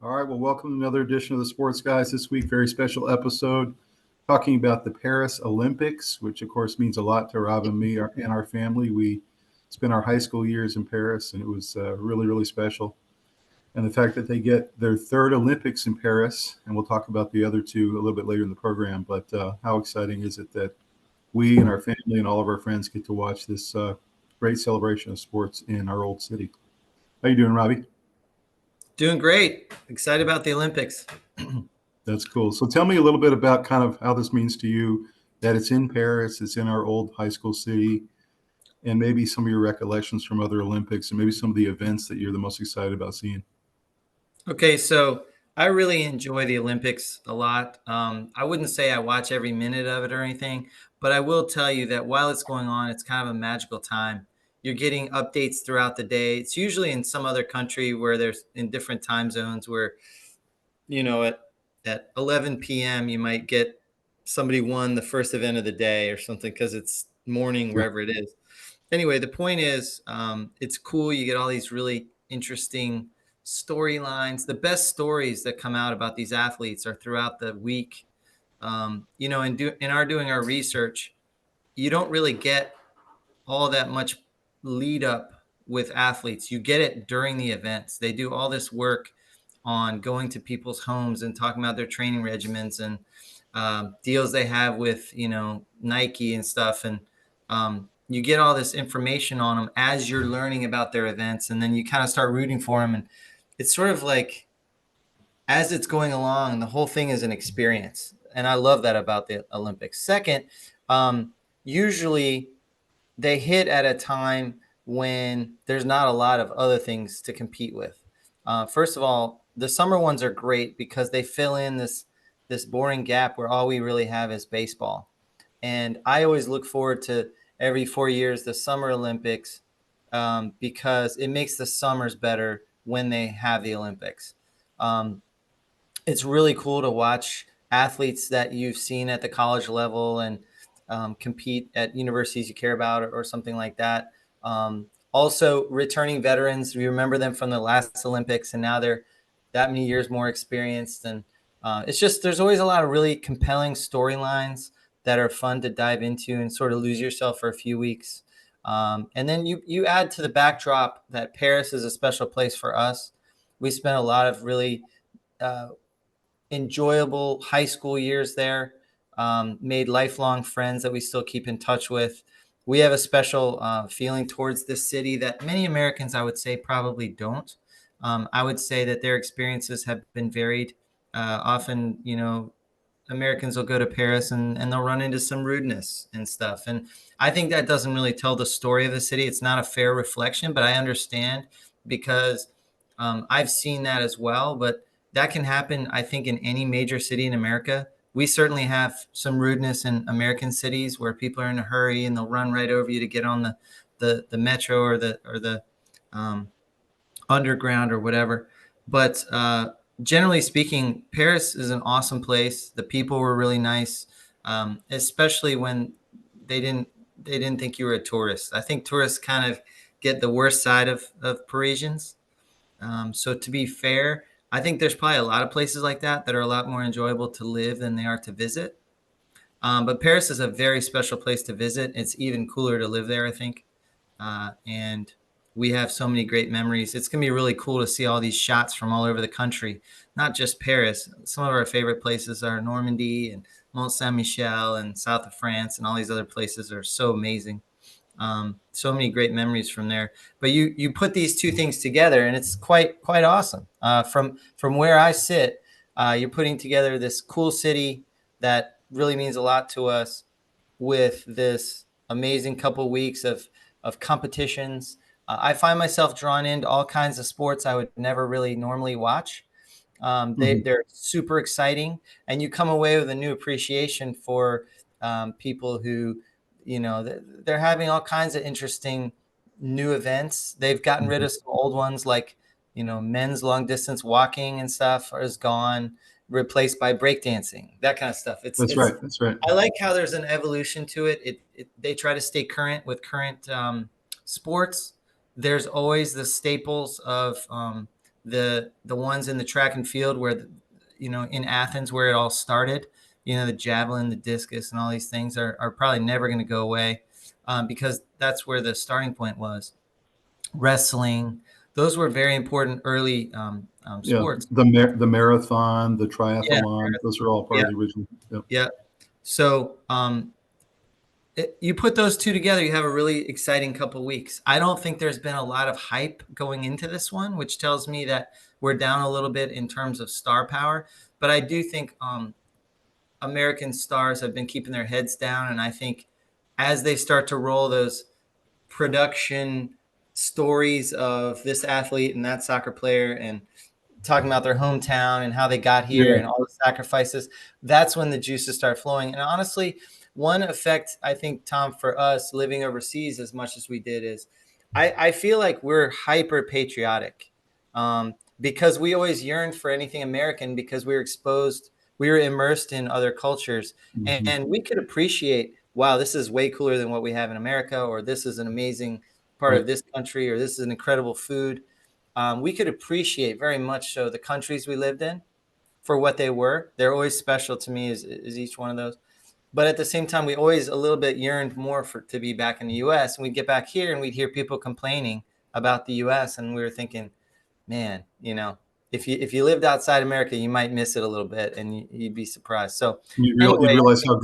All right, well, welcome to another edition of the Sports Guys. This week, very special episode talking about the Paris Olympics, which of course means a lot to Rob and me and our family. We spent our high school years in Paris, and it was really, really special. And the fact that they get their third Olympics in Paris, and we'll talk about the other two a little bit later in the program. But how exciting is it that we and our family and all of our friends get to watch this great celebration of sports in our old city? How you doing, Robbie? Doing great. Excited about the Olympics. That's cool. So tell me a little bit about kind of how this means to you that it's in Paris, it's in our old high school city, and maybe some of your recollections from other Olympics and maybe some of the events that you're the most excited about seeing. Okay, so I really enjoy the Olympics a lot. I wouldn't say I watch every minute of it or anything, but I will tell you that while it's going on, it's kind of a magical time. You're getting updates throughout the day. It's usually in some other country where there's in different time zones where, you know, at 11 p.m., you might get somebody won the first event of the day or something because it's morning Yeah. wherever it is. Anyway, the point is, it's cool. You get all these really interesting storylines. The best stories that come out about these athletes are throughout the week. In our research, you don't really get all that much lead up with athletes. You get it during the events. They do all this work on going to people's homes and talking about their training regimens and deals they have with Nike and stuff, and you get all this information on them as you're learning about their events, and then you kind of start rooting for them, and it's sort of like as it's going along, the whole thing is an experience, and I love that about the Olympics. Second, usually they hit at a time when there's not a lot of other things to compete with. First of all, the summer ones are great because they fill in this boring gap where all we really have is baseball. And I always look forward to every 4 years the Summer Olympics because it makes the summers better when they have the Olympics. Um, it's really cool to watch athletes that you've seen at the college level and compete at universities you care about or something like that. Also, returning veterans, we remember them from the last Olympics, and now they're that many years more experienced. And it's just there's always a lot of really compelling storylines that are fun to dive into and sort of lose yourself for a few weeks. And then you add to the backdrop that Paris is a special place for us. We spent a lot of really uh, enjoyable high school years there, made lifelong friends that we still keep in touch with. We have a special feeling towards this city that many Americans, I would say, probably don't. I would say that their experiences have been varied. Often, Americans will go to Paris and they'll run into some rudeness and stuff. And I think that doesn't really tell the story of the city. It's not a fair reflection, but I understand because I've seen that as well. But that can happen, I think, in any major city in America. We certainly have some rudeness in American cities where people are in a hurry and they'll run right over you to get on the metro or the um, underground or whatever. But generally speaking, Paris is an awesome place. The people were really nice, especially when they didn't they didn't think you were a tourist. I think tourists kind of get the worst side of Parisians. So to be fair, I think there's probably a lot of places like that are a lot more enjoyable to live than they are to visit. But Paris is a very special place to visit. It's even cooler to live there, I think. And we have so many great memories. It's going to be really cool to see all these shots from all over the country, not just Paris. Some of our favorite places are Normandy and Mont Saint Michel and south of France, and all these other places are so amazing. So many great memories from there. But you put these two things together, and it's quite awesome. From where I sit, you're putting together this cool city that really means a lot to us with this amazing couple weeks of competitions. I find myself drawn into all kinds of sports I would never really normally watch. Mhm. They're super exciting, and you come away with a new appreciation for people who, they're having all kinds of interesting new events. They've gotten rid Mhm. of some old ones like, men's long distance walking and stuff is gone, replaced by breakdancing, that kind of stuff. It's That's it's right. That's right. I like how there's an evolution to it. They try to stay current with current sports. There's always the staples of the ones in the track and field where, in Athens where it all started, the javelin, the discus, and all these things are probably never going to go away, because that's where the starting point was. Wrestling, those were very important early sports. The marathon, the Yeah, triathlon, those are all part yeah, of the original. Yep. yeah. So you put those two together, you have a really exciting couple weeks. I don't think there's been a lot of hype going into this one, which tells me that we're down a little bit in terms of star power. But I do think American stars have been keeping their heads down, and I think as they start to roll those production stories of this athlete and that soccer player and talking about their hometown and how they got here and all the sacrifices, that's when the juices start flowing. And honestly, one effect I think, Tom, for us living overseas as much as we did is I feel like we're hyper patriotic, because we always yearned for anything American because we were immersed in other cultures, and we could appreciate, wow, this is way cooler than what we have in America, or this is an amazing part of this country, or this is an incredible food. We could appreciate very much so the countries we lived in for what they were. They're always special to me as each one of those. But at the same time, we always a little bit yearned more to be back in the U.S. And we'd get back here and we'd hear people complaining about the U.S. And we were thinking, man, if you lived outside America, you might miss it a little bit, and you'd be surprised. So you anyway, realize how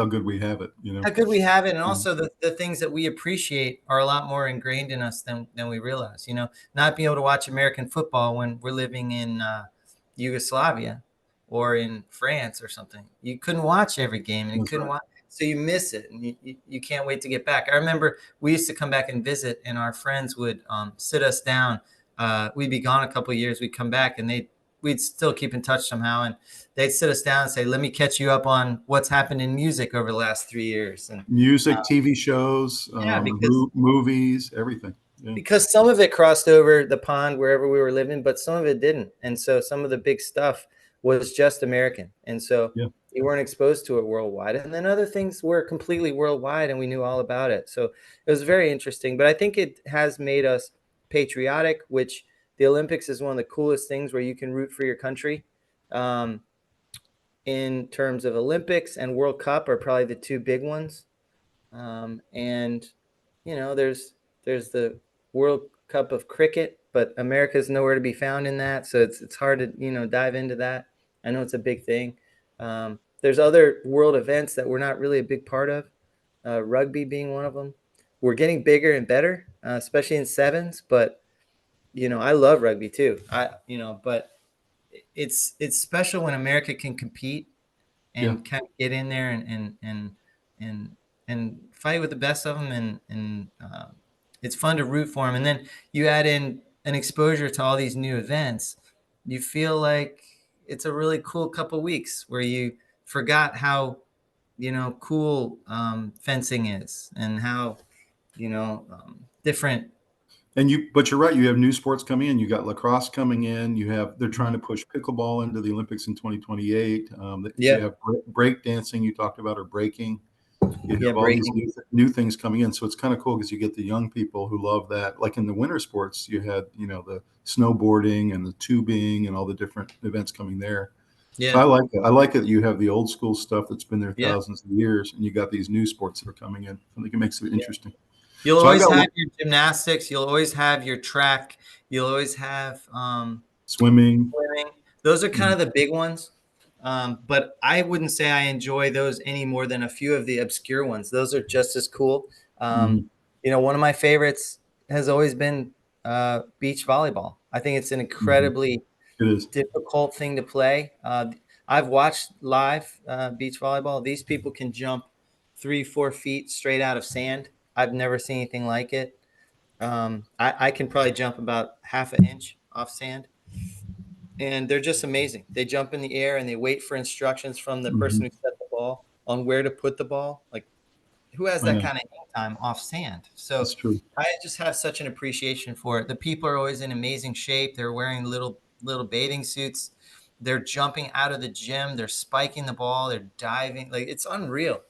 good we have it. how good we have it, and also the things that we appreciate are a lot more ingrained in us than we realize. Not being able to watch American football when we're living in Yugoslavia or in France or something. You couldn't watch every game, and you couldn't watch, so you miss it, and you can't wait to get back. I remember we used to come back and visit, and our friends would sit us down. We'd be gone a couple of years. We'd come back, and we'd still keep in touch somehow, and they'd sit us down and say, let me catch you up on what's happened in music over the last 3 years. And music, TV shows, movies, everything. Because some of it crossed over the pond wherever we were living, but some of it didn't. And so some of the big stuff was just American. And so we weren't exposed to it worldwide. And then other things were completely worldwide, and we knew all about it. So it was very interesting. But I think it has made us patriotic, which the Olympics is one of the coolest things where you can root for your country. In terms of Olympics and World Cup are probably the two big ones. And, there's the World Cup of cricket, but America's nowhere to be found in that. So it's hard to, dive into that. I know it's a big thing. There's other world events that we're not really a big part of, rugby being one of them. We're getting bigger and better, especially in sevens, but, I love rugby too. But it's special when America can compete and kind of get in there and fight with the best of them. And it's fun to root for them. And then you add in an exposure to all these new events. You feel like it's a really cool couple weeks where you forgot how, cool fencing is, and how, different. But you're right. You have new sports coming in. You got lacrosse coming in. They're trying to push pickleball into the Olympics in 2028. You have break dancing. You talked about, or breaking. You have all these new things coming in. So it's kind of cool because you get the young people who love that. Like in the winter sports, you had, the snowboarding and the tubing and all the different events coming there. Yeah. So I like it. I like it. You have the old school stuff that's been there thousands of years, and you got these new sports that are coming in. I think it makes it interesting. You'll always have your gymnastics. You'll always have your track. You'll always have swimming. Those are kind of the big ones. But I wouldn't say I enjoy those any more than a few of the obscure ones. Those are just as cool. One of my favorites has always been beach volleyball. I think it's an incredibly difficult thing to play. I've watched live beach volleyball. These people can jump 3-4 feet straight out of sand. I've never seen anything like it. I can probably jump about half an inch off sand. And they're just amazing. They jump in the air and they wait for instructions from the person who set the ball on where to put the ball. Like, who has that kind of hang time off sand? So that's true. I just have such an appreciation for it. The people are always in amazing shape. They're wearing little bathing suits. They're jumping out of the gym. They're spiking the ball. They're diving. Like, it's unreal.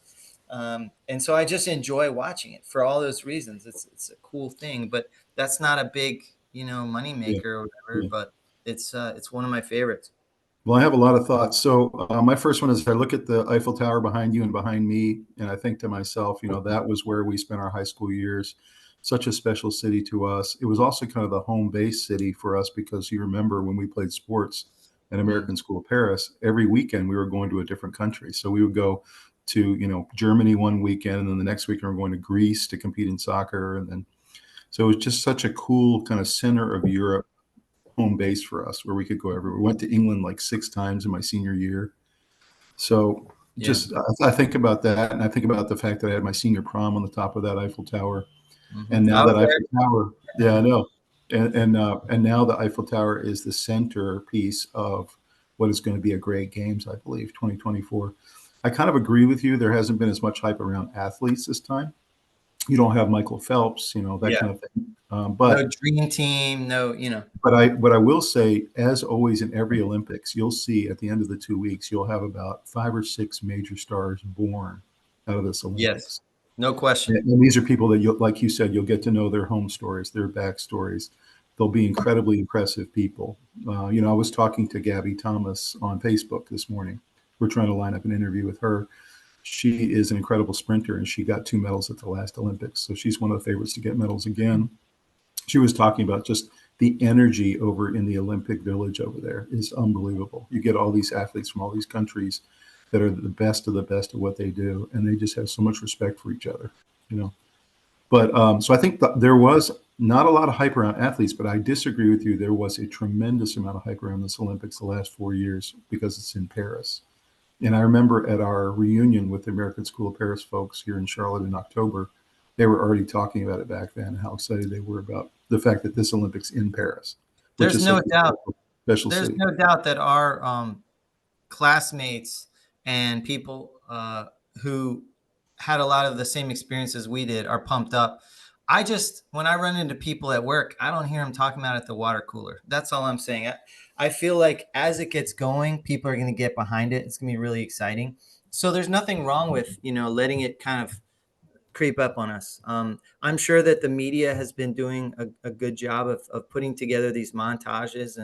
And so I just enjoy watching it for all those reasons. It's a cool thing, but that's not a big, moneymaker Yeah. or whatever, Yeah. but it's one of my favorites. Well, I have a lot of thoughts. So my first one is I look at the Eiffel Tower behind you and behind me, and I think to myself, that was where we spent our high school years. Such a special city to us. It was also kind of the home base city for us because you remember when we played sports at American School of Paris, every weekend we were going to a different country. So we would go to, Germany one weekend, and then the next weekend we're going to Greece to compete in soccer. And then, so it was just such a cool kind of center of Europe home base for us where we could go everywhere. We went to England like 6 times in my senior year. So Yeah. just I think about that, and I think about the fact that I had my senior prom on the top of that Eiffel Tower, and now I that was Eiffel Tower, yeah, I know, and now the Eiffel Tower is the centerpiece of what is going to be a great games, I believe, 2024. I kind of agree with you. There hasn't been as much hype around athletes this time. You don't have Michael Phelps, that Yeah. kind of thing. No But dream team, what I will say, as always in every Olympics, you'll see at the end of the 2 weeks, you'll have about 5 or 6 major stars born out of this yes, Olympics. no question. And these are people that like you said, you'll get to know their home stories, their backstories. They'll be incredibly impressive people. I was talking to Gabby Thomas on Facebook this morning. We're trying to line up an interview with her. She is an incredible sprinter, and she got 2 medals at the last Olympics. So she's one of the favorites to get medals again. She was talking about just the energy over in the Olympic Village over there is unbelievable. You get all these athletes from all these countries that are the best of what they do, and they just have so much respect for each other. But so I think there was not a lot of hype around athletes, but I disagree with you. There was a tremendous amount of hype around this Olympics the last 4 years because it's in Paris. And I remember at our reunion with the American School of Paris folks here in Charlotte in October, they were already talking about it back then, how excited they were about the fact that this Olympics in Paris, which There's is no such a doubt. special There's city. no doubt that our classmates and people who had a lot of the same experiences we did are pumped up. When I run into people at work, I don't hear them talking about it at the water cooler. That's all I'm saying. I feel like as it gets going, people are going to get behind it. It's going to be really exciting. So there's nothing wrong with, letting it kind of creep up on us. I'm sure that the media has been doing a good job of putting together these montages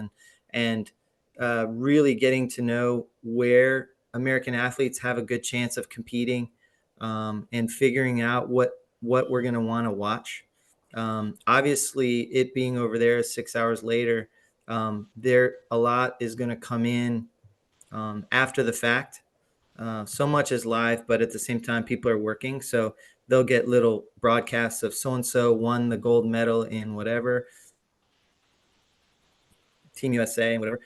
and really getting to know where American athletes have a good chance of competing, and figuring out what we're going to want to watch. Obviously, it being over there 6 hours later, there a lot is going to come in after the fact. So much is live, but at the same time, people are working. So they'll get little broadcasts of so-and-so won the gold medal in whatever, Team USA and whatever.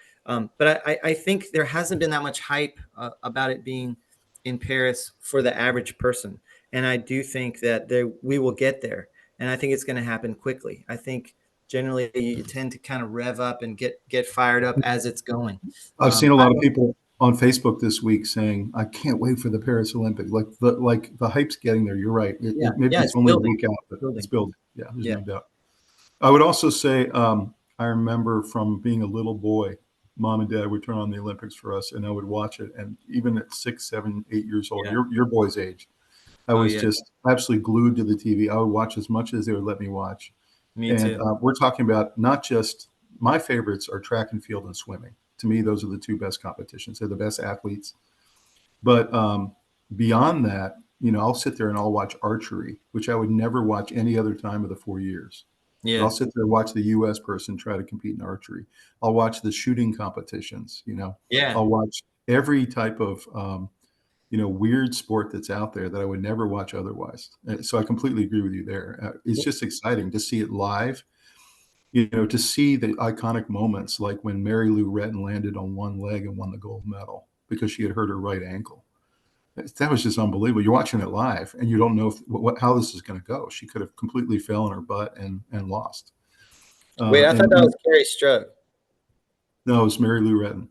But I think there hasn't been that much hype about it being in Paris for the average person. And I do think that we will get there. And I think it's going to happen quickly. I think generally you tend to kind of rev up and get fired up as it's going. I've seen a lot of people on Facebook this week saying, "I can't wait for the Paris Olympics." Like the hype's getting there. You're right. Maybe it's only building. a week out, but it's building. Yeah, there's Yeah. no doubt. I would also say I remember from being a little boy, mom and dad would turn on the Olympics for us, and I would watch it. And even at 6, 7, 8 years old, Yeah. your boy's age, I was just absolutely glued to the TV. I would watch as much as they would let me watch. Me And too. we're talking about not just my favorites are track and field and swimming. To me, those are the two best competitions. They're the best athletes. But beyond that, I'll sit there and I'll watch archery, which I would never watch any other time of the 4 years. Yeah. I'll sit there and watch the U.S. person try to compete in archery. I'll watch the shooting competitions. Yeah. I'll watch every type of weird sport that's out there that I would never watch otherwise. So I completely agree with you there. It's just exciting to see it live. To see the iconic moments like when Mary Lou Retton landed on one leg and won the gold medal because she had hurt her right ankle. That was just unbelievable. You're watching it live and you don't know how this is going to go. She could have completely fell on her butt and lost. Wait, I thought that was Carrie Strug. No, it was Mary Lou Retton.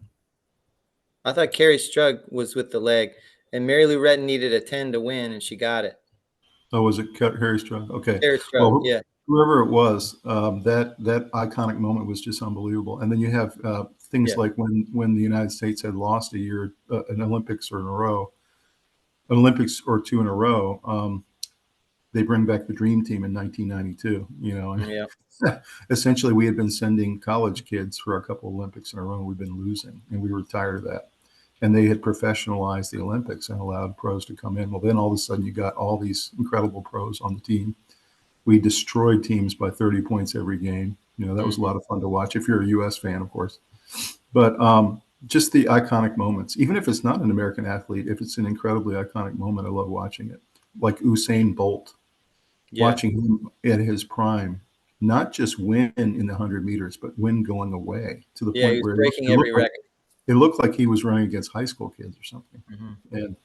I thought Carrie Strug was with the leg, and Mary Lou Retton needed a 10 to win, and she got it. Oh, was it Harry Strug? Okay. Carrie Strug, yeah. Whoever it was, that iconic moment was just unbelievable. And then you have things like when the United States had lost a year, an Olympics or two in a row. they bring back the dream team in 1992, and Yeah. essentially we had been sending college kids for a couple of Olympics in a row. We've been losing, and we were tired of that. And they had professionalized the Olympics and allowed pros to come in. Well, then all of a sudden you got all these incredible pros on the team. We destroyed teams by 30 points every game. That was a lot of fun to watch if you're a U.S. fan, of course. But just the iconic moments, even if it's not an American athlete, if it's an incredibly iconic moment, I love watching it. Like Usain Bolt, watching him at his prime, not just win in the 100 meters, but win going away to the point where breaking every record. It looked like he was running against high school kids or something. And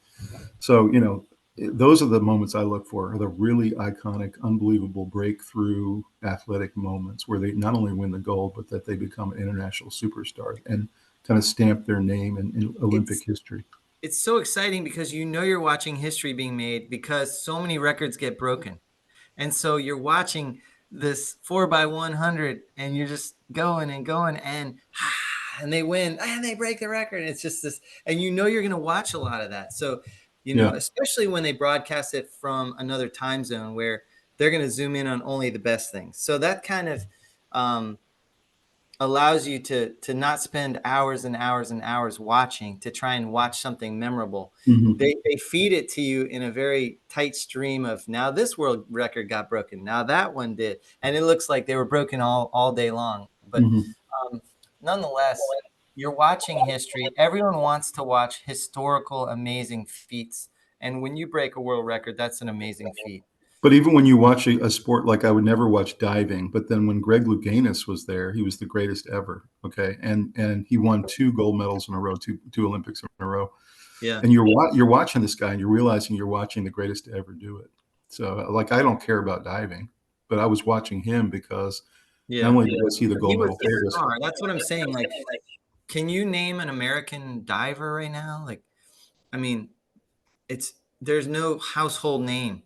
so, those are the moments I look for, are the really iconic, unbelievable breakthrough athletic moments where they not only win the gold, but that they become an international superstar and kind of stamp their name in Olympic history. It's so exciting because you're watching history being made because so many records get broken. And so you're watching this 4x100 and you're just going and going and they win and they break the record. It's just this, and you're going to watch a lot of that. So, especially when they broadcast it from another time zone where they're going to zoom in on only the best things. So that kind of allows you to not spend hours and hours and hours watching to try and watch something memorable. They feed it to you in a very tight stream of, now this world record got broken, now that one did, and it looks like they were broken all day long. But nonetheless, you're watching history. Everyone wants to watch historical, amazing feats, and when you break a world record, that's an amazing feat. But even when you watch a sport, like I would never watch diving, but then when Greg Louganis was there, he was the greatest ever. Okay. And he won 2 gold medals in a row, two Olympics in a row. Yeah. And you're watching this guy and you're realizing you're watching the greatest to ever do it. So like, I don't care about diving, but I was watching him because not only was he the gold medal favorite. That's what I'm saying. Like, can you name an American diver right now? Like, I mean, there's no household name.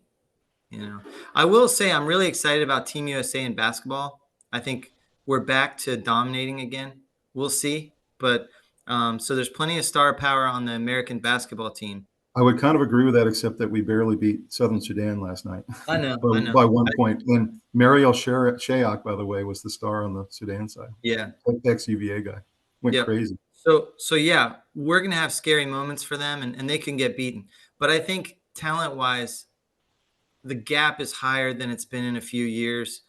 I will say I'm really excited about Team USA in basketball. I think we're back to dominating again. We'll see. But so there's plenty of star power on the American basketball team. I would kind of agree with that, except that we barely beat Southern Sudan last night. I know. By 1 point. And Mariel Shayok, by the way, was the star on the Sudan side. Yeah. Ex-UVA guy. Went crazy. So yeah, we're going to have scary moments for them, and they can get beaten. But I think talent-wise, the gap is higher than it's been in a few years.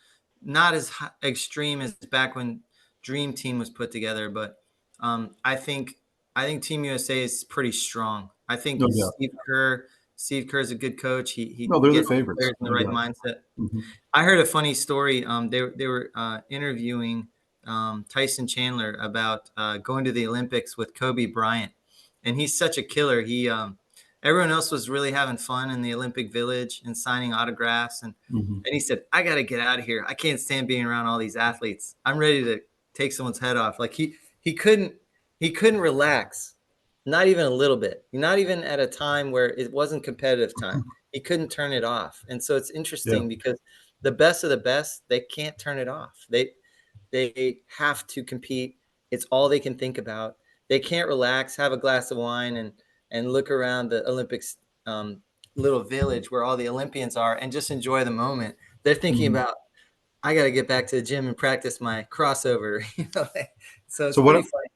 Not as extreme as back when Dream Team was put together, but I think Team USA is pretty strong. I think Steve Kerr is a good coach. They're the favorites in the right mindset. I heard a funny story. They were interviewing Tyson Chandler about going to the Olympics with Kobe Bryant, and he's such a killer. Everyone else was really having fun in the Olympic Village and signing autographs. And he said, I got to get out of here. I can't stand being around all these athletes. I'm ready to take someone's head off. Like he couldn't relax, not even a little bit, not even at a time where it wasn't competitive time. He couldn't turn it off. And so it's interesting because the best of the best, they can't turn it off. They have to compete. It's all they can think about. They can't relax, have a glass of wine and look around the Olympics little village where all the Olympians are and just enjoy the moment. They're thinking about, I got to get back to the gym and practice my crossover. So it's pretty funny.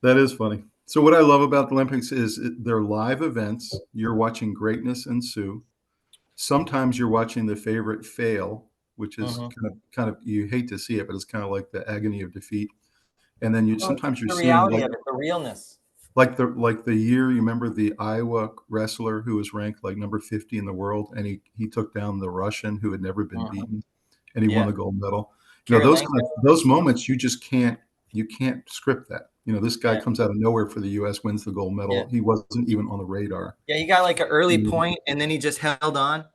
That is funny. So what I love about the Olympics is they're live events. You're watching greatness ensue. Sometimes you're watching the favorite fail, which is kind of you hate to see it, but it's kind of like the agony of defeat. And then sometimes you're seeing reality of it, the realness. Like the year, you remember the Iowa wrestler who was ranked like number 50 in the world, and he took down the Russian who had never been beaten, and he won the gold medal. Those moments you can't script that. This guy comes out of nowhere for the U.S., wins the gold medal. He wasn't even on the radar. Yeah, he got like an early point, and then he just held on.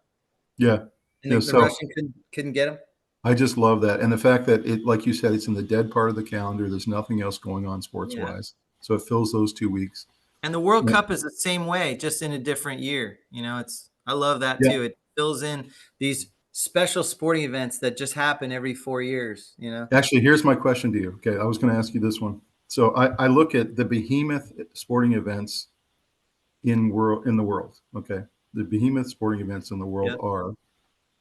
Yeah, and the Russian couldn't get him. I just love that, and the fact that it, like you said, it's in the dead part of the calendar. There's nothing else going on sports-wise. So it fills those 2 weeks. And the World Cup is the same way, just in a different year. I love that too. It fills in these special sporting events that just happen every 4 years. Actually, here's my question to you. Okay, I was going to ask you this one. So I look at the behemoth sporting events in the world. Okay, the behemoth sporting events in the world are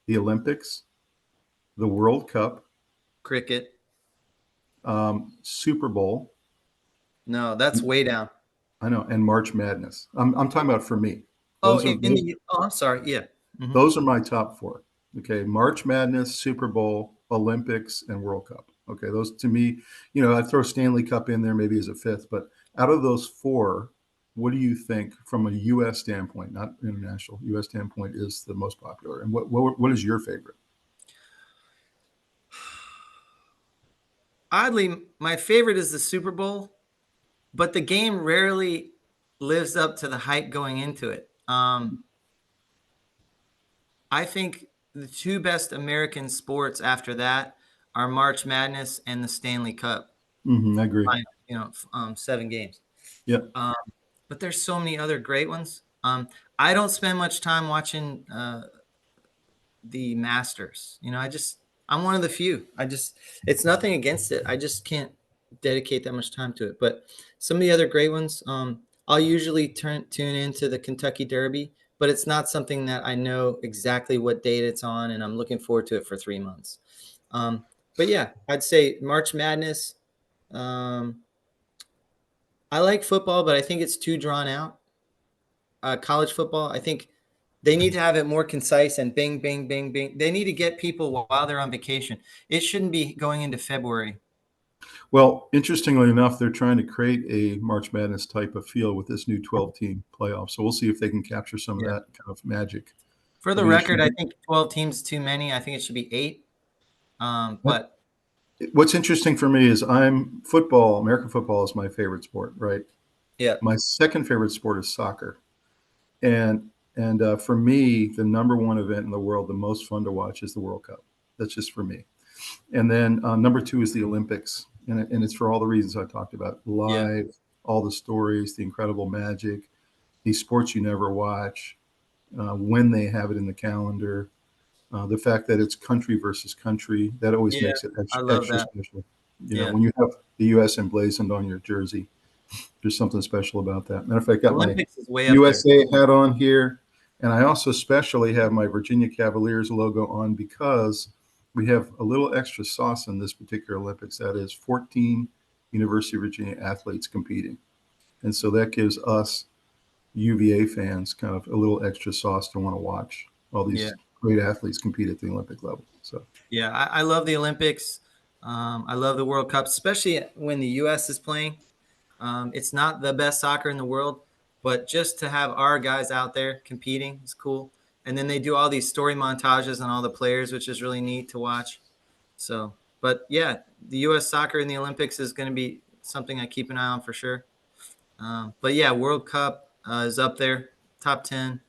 the Olympics, the World Cup, Cricket. Super Bowl. No, that's way down. I know, and March Madness. I'm talking about for me. Oh, Those are I'm sorry. Yeah. Mhm. those are my top four. Okay, March Madness, Super Bowl, Olympics, and World Cup. Okay, those to me, I throw Stanley Cup in there maybe as a fifth, but out of those four, what do you think from a U.S. standpoint, not international, U.S. standpoint, is the most popular? And what is your favorite? Oddly, my favorite is the Super Bowl, but the game rarely lives up to the hype going into it. I think the two best American sports after that are March Madness and the Stanley Cup. I agree. By, 7 games. Yeah. But there's so many other great ones. I don't spend much time watching the Masters. I'm one of the few. It's nothing against it. I just can't dedicate that much time to it. But some of the other great ones, I'll usually tune into the Kentucky Derby, but it's not something that I know exactly what date it's on, and I'm looking forward to it for 3 months. But yeah, I'd say March Madness. I like football, but I think it's too drawn out. College football, I think they need to have it more concise and bing, bing, bing, bing. They need to get people while they're on vacation. It shouldn't be going into February. Well, interestingly enough, they're trying to create a March Madness type of feel with this new 12-team playoff. So we'll see if they can capture some of that kind of magic. For the record, I think 12 teams is too many. I think it should be 8. But what's interesting for me is American football is my favorite sport, right? Yeah. My second favorite sport is soccer. And for me, the number one event in the world, the most fun to watch, is the World Cup. That's just for me. And then number 2 is the Olympics. And it's for all the reasons I talked about. Live, all the stories, the incredible magic, these sports you never watch, when they have it in the calendar, the fact that it's country versus country, that always makes it extra special. When you have the U.S. emblazoned on your jersey, there's something special about that. Matter of fact, I got Olympics is way my up USA hat on here, and I also especially have my Virginia Cavaliers logo on because we have a little extra sauce in this particular Olympics. That is 14 University of Virginia athletes competing. And so that gives us UVA fans kind of a little extra sauce to want to watch all these great athletes compete at the Olympic level. So yeah, I love the Olympics. I love the World Cup, especially when the U.S. is playing. It's not the best soccer in the world, but just to have our guys out there competing is cool. And then they do all these story montages on all the players, which is really neat to watch. So, but yeah, the U.S. soccer in the Olympics is going to be something I keep an eye on for sure. But yeah, World Cup is up there, top 10.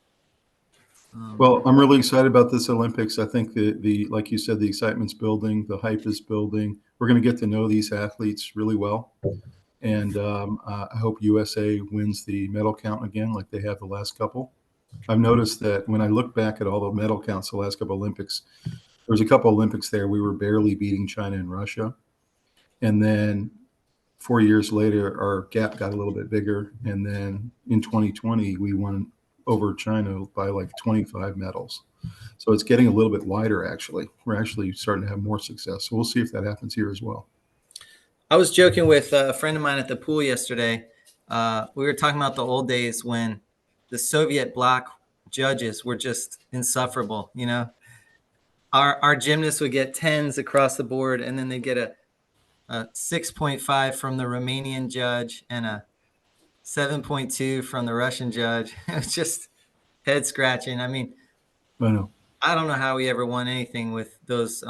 Well, I'm really excited about this Olympics. I think the like you said, the excitement's building, the hype is building. We're going to get to know these athletes really well. And I hope USA wins the medal count again like they have the last couple. I've noticed that when I look back at all the medal counts the last couple Olympics, there was a couple Olympics there we were barely beating China and Russia. And then 4 years later, our gap got a little bit bigger. And then in 2020, we won over China by like 25 medals. So it's getting a little bit wider, actually. We're actually starting to have more success. So we'll see if that happens here as well. I was joking with a friend of mine at the pool yesterday. We were talking about the old days when the Soviet bloc judges were just insufferable. Our gymnasts would get 10s across the board, and then they'd get a 6.5 from the Romanian judge and a 7.2 from the Russian judge. It was just head scratching. I mean, I don't know how we ever won anything with those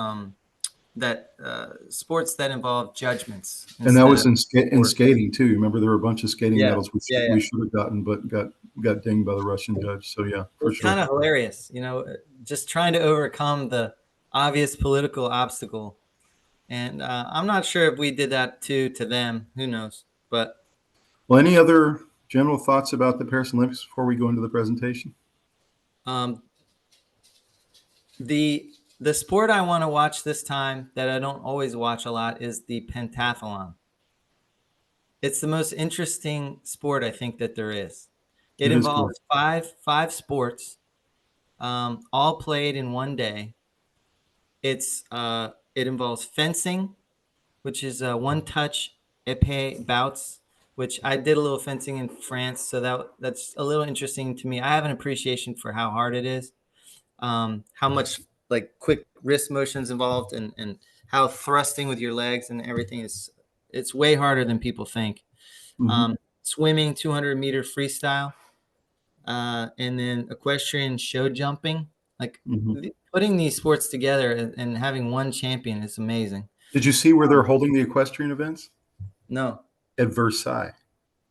sports that involve judgments. And that was in skating too. Remember, there were a bunch of skating medals we should have gotten, but got dinged by the Russian judge. So yeah, for it's kind of hilarious, just trying to overcome the obvious political obstacle. And I'm not sure if we did that to them. Who knows? But well, any other general thoughts about the Paris Olympics before we go into the presentation? The sport I want to watch this time that I don't always watch a lot is the pentathlon. It's the most interesting sport I think that there is. It involves five sports, all played in one day. It involves fencing, which is one touch épée bouts, which I did a little fencing in France, so that's a little interesting to me. I have an appreciation for how hard it is, how much like quick wrist motions involved, and how thrusting with your legs and everything is. It's way harder than people think. Swimming, 200-meter freestyle, and then equestrian show jumping. Like putting these sports together and having one champion is amazing. Did you see where they're holding the equestrian events? No. At Versailles.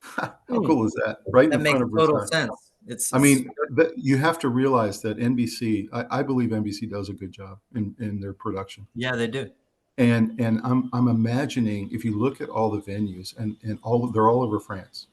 How cool is that? Right That in makes front of total Versailles. sense. I mean, you have to realize that NBC, I believe NBC does a good job in their production. Yeah, they do. And I'm imagining, if you look at all the venues and they're all over France.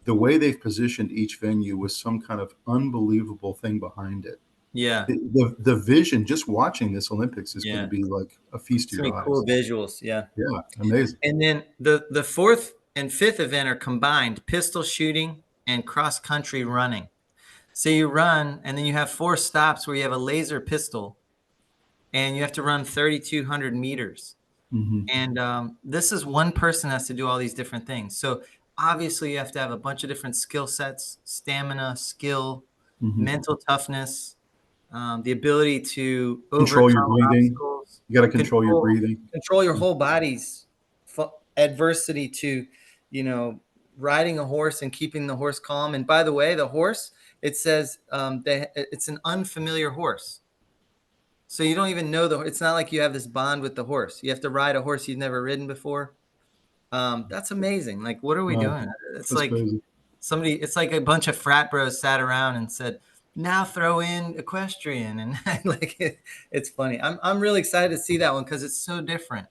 The way they've positioned each venue with some kind of unbelievable thing behind it. Yeah. The vision, just watching this Olympics is going to be like a feast to It's your eyes. cool visuals. Yeah. Yeah, amazing. And then the fourth and fifth event are combined: pistol shooting and cross country running. So you run, and then you have 4 stops where you have a laser pistol, and you have to run 3,200 meters. And this is one person has to do all these different things. So obviously you have to have a bunch of different skill sets: stamina, skill, mental toughness, the ability to Control your overcome breathing. obstacles. You got to control your breathing. Control your whole body's adversity to, riding a horse and keeping the horse calm. And by the way, the horse, it says it's an unfamiliar horse. So you don't even know it's not like you have this bond with the horse. You have to ride a horse you've never ridden before. That's amazing. Like, what are we doing? It's like crazy. It's like a bunch of frat bros sat around and said, now throw in equestrian, and like it's funny. I'm really excited to see that one because it's so different,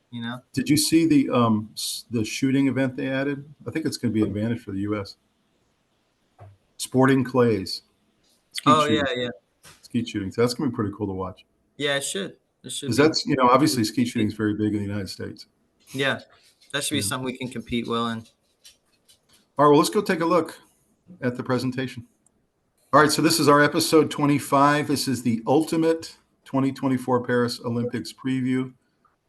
Did you see the shooting event they added? I think it's going to be an advantage for the U.S. Sporting clays. Shooting. Yeah. Skeet shooting. So that's going to be pretty cool to watch. Yeah, it should. Because that's, obviously skeet shooting is very big in the United States. Yeah, that should be something we can compete well in. All right, well, let's go take a look at the presentation. All right, so this is our episode 25. This is the ultimate 2024 Paris Olympics preview.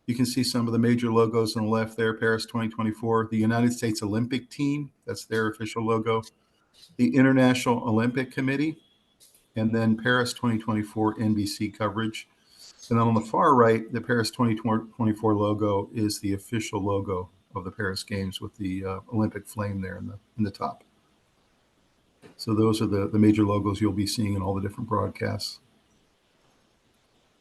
You can see some of the major logos on the left there: Paris 2024, the United States Olympic Team, that's their official logo, the International Olympic Committee, and then Paris 2024 NBC coverage. And then on the far right, the Paris 2024 logo is the official logo of the Paris Games with the Olympic flame there in the top. So those are the major logos you'll be seeing in all the different broadcasts.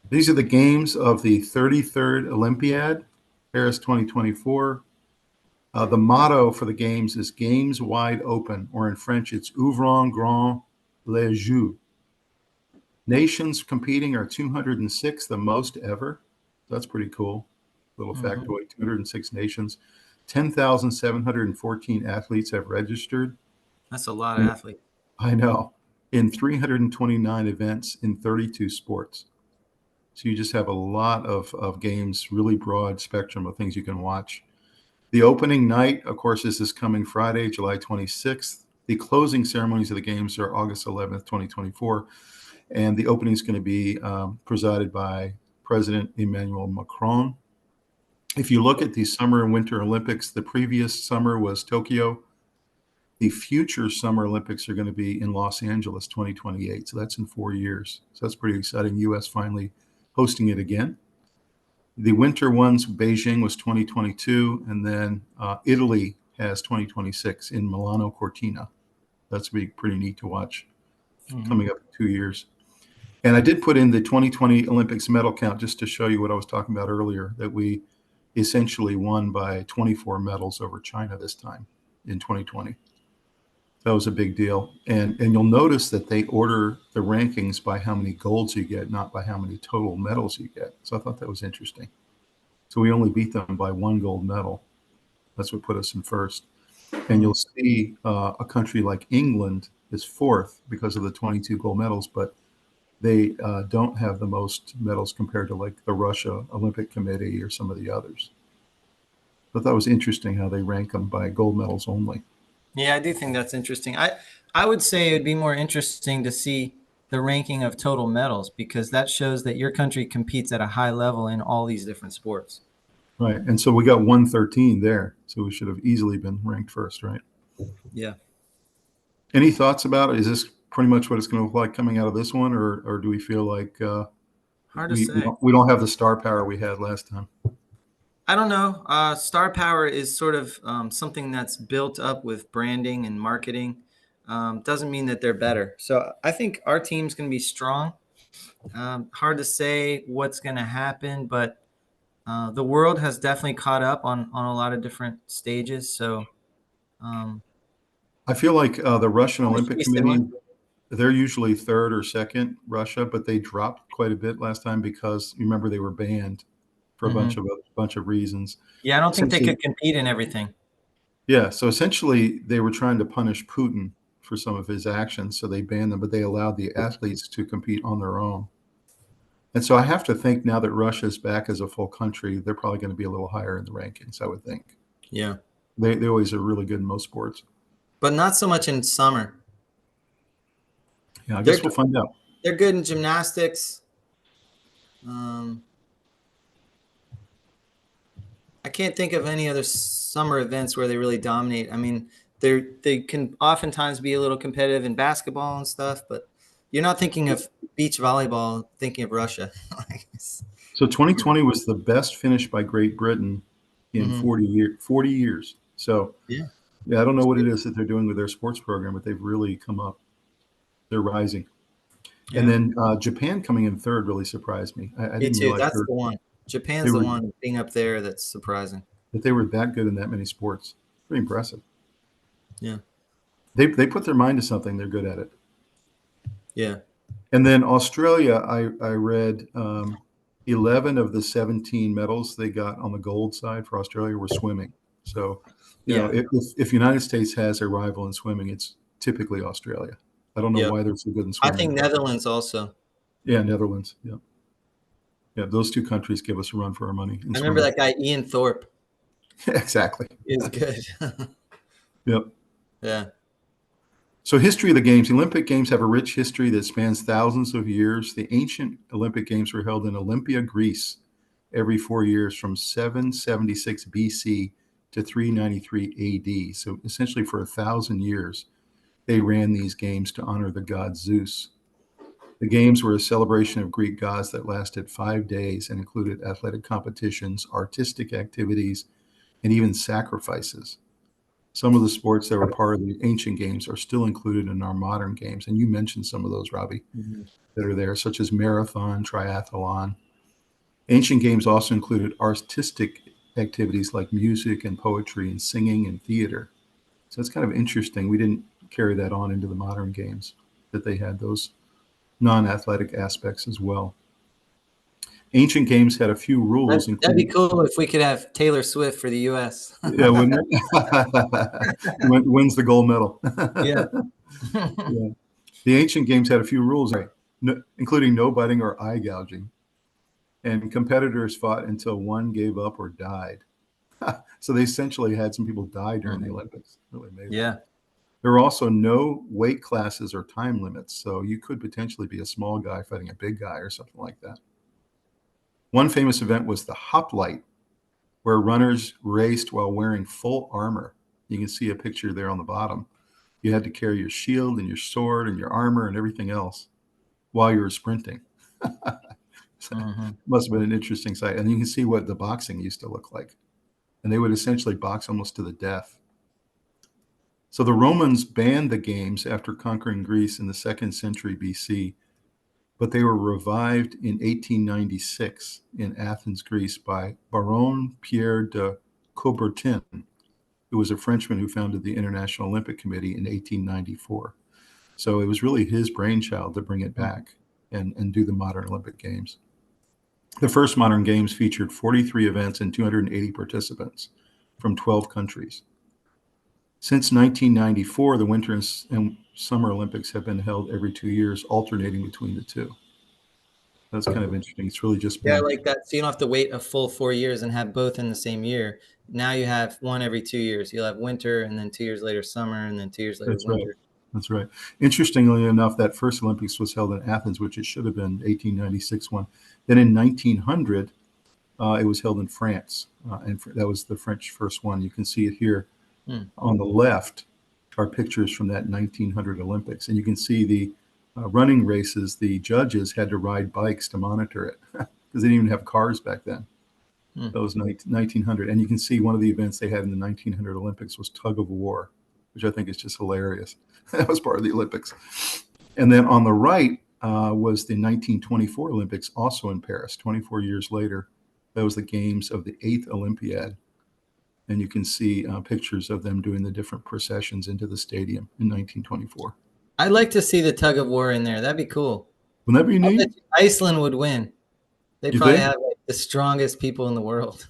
These are the games of the 33rd Olympiad, Paris 2024. The motto for the games is Games Wide Open, or in French, it's Ouvrons Grand les Jeux. Nations competing are 206, the most ever. That's pretty cool. Little factoid, 206 nations. 10,714 athletes have registered. That's a lot of athletes. I know. In 329 events in 32 sports. So you just have a lot of games, really broad spectrum of things you can watch. The opening night, of course, is this coming Friday, July 26th. The closing ceremonies of the games are August 11th, 2024. And the opening is going to be presided by President Emmanuel Macron. If you look at the Summer and Winter Olympics, the previous summer was Tokyo. The future Summer Olympics are going to be in Los Angeles, 2028. So that's in 4 years. So that's pretty exciting. U.S. finally hosting it again. The winter ones, Beijing was 2022, and then Italy has 2026 in Milano Cortina. That's pretty neat to watch coming up in 2 years. And I did put in the 2020 Olympics medal count just to show you what I was talking about earlier, that we essentially won by 24 medals over China this time in 2020. That was a big deal. And you'll notice that they order the rankings by how many golds you get, not by how many total medals you get. So I thought that was interesting. So we only beat them by 1 gold medal. That's what put us in first. And you'll see a country like England is fourth because of the 22 gold medals, but they don't have the most medals compared to like the Russia Olympic Committee or some of the others. But that was interesting how they rank them by gold medals only. Yeah, I do think that's interesting. I would say it would be more interesting to see the ranking of total medals, because that shows that your country competes at a high level in all these different sports. Right. And so we got 113 there. So we should have easily been ranked first, right? Yeah. Any thoughts about it? Is this pretty much what it's going to look like coming out of this one, or do we feel like Hard to say. we don't have the star power we had last time? I don't know. Star power is sort of something that's built up with branding and marketing. Doesn't mean that they're better. So I think our team's going to be strong. Hard to say what's going to happen, but the world has definitely caught up on a lot of different stages. So I feel like the Russian Olympic similar. Committee, they're usually third or second, Russia, but they dropped quite a bit last time because remember they were banned for a bunch of reasons. Yeah, I don't think they could compete in everything. Yeah, so essentially they were trying to punish Putin for some of his actions, so they banned them, but they allowed the athletes to compete on their own. And so I have to think now that Russia's back as a full country, they're probably going to be a little higher in the rankings, I would think. Yeah. They always are really good in most sports. But not so much in summer. Yeah, I guess we'll find out. They're good in gymnastics. I can't think of any other summer events where they really dominate. I mean, they can oftentimes be a little competitive in basketball and stuff, but you're not thinking of beach volleyball, thinking of Russia. So 2020 was the best finish by Great Britain in 40 years. So yeah, I don't know what it is that they're doing with their sports program, but they've really come up. They're rising. Yeah. And then Japan coming in third really surprised me. I didn't realize that's the one. Japan's the one being up there that's surprising. That they were that good in that many sports. Pretty impressive. Yeah. They put their mind to something. They're good at it. Yeah. And then Australia, I read 11 of the 17 medals they got on the gold side for Australia were swimming. So, you know, if United States has a rival in swimming, it's typically Australia. I don't know why they're so good in swimming. I think Netherlands also. Yeah, Netherlands. Yeah. Yeah, those two countries give us a run for our money. I remember that guy, Ian Thorpe. Exactly. He's good. Yep. Yeah. So history of the games. The Olympic Games have a rich history that spans thousands of years. The ancient Olympic Games were held in Olympia, Greece, every 4 years from 776 BC to 393 AD. So essentially for 1,000 years, they ran these games to honor the god Zeus. The games were a celebration of Greek gods that lasted 5 days and included athletic competitions, artistic activities, and even sacrifices. Some of the sports that were part of the ancient games are still included in our modern games. And you mentioned some of those, Robbie, that are there, such as marathon, triathlon. Ancient games also included artistic activities like music and poetry and singing and theater. So it's kind of interesting. We didn't carry that on into the modern games, that they had those non-athletic aspects as well. Ancient games had a few rules. That'd be cool if we could have Taylor Swift for the U.S. Yeah, wouldn't it? Wins the gold medal. Yeah. Yeah. The ancient games had a few rules, including no biting or eye gouging. And competitors fought until one gave up or died. So they essentially had some people die during the Olympics. Really amazing. Yeah. There were also no weight classes or time limits. So you could potentially be a small guy fighting a big guy or something like that. One famous event was the hoplite, where runners raced while wearing full armor. You can see a picture there on the bottom. You had to carry your shield and your sword and your armor and everything else while you were sprinting. Must have been an interesting sight. And you can see what the boxing used to look like. And they would essentially box almost to the death. So the Romans banned the games after conquering Greece in the 2nd century BC, but they were revived in 1896 in Athens, Greece by Baron Pierre de Coubertin, who was a Frenchman who founded the International Olympic Committee in 1894. So it was really his brainchild to bring it back and do the modern Olympic Games. The first modern games featured 43 events and 280 participants from 12 countries. Since 1994, the Winter and Summer Olympics have been held every 2 years, alternating between the two. That's kind of interesting. It's really just been... Yeah, like that. So you don't have to wait a full 4 years and have both in the same year. Now you have one every 2 years. You'll have winter, and then 2 years later summer, and then 2 years later winter. Right. That's right. Interestingly enough, that first Olympics was held in Athens, which it should have been 1896 one. Then in 1900, it was held in France, and that was the French first one. You can see it here on the left are pictures from that 1900 Olympics, and you can see the running races. The judges had to ride bikes to monitor it because they didn't even have cars back then. That was 1900, and you can see one of the events they had in the 1900 Olympics was tug of war, which I think is just hilarious. That was part of the Olympics. And then on the right was the 1924 Olympics, also in Paris. 24 years later, that was the games of the 8th Olympiad. And you can see pictures of them doing the different processions into the stadium in 1924. I'd like to see the tug of war in there. That'd be cool. Wouldn't that be neat? Iceland would win. They'd probably have like the strongest people in the world.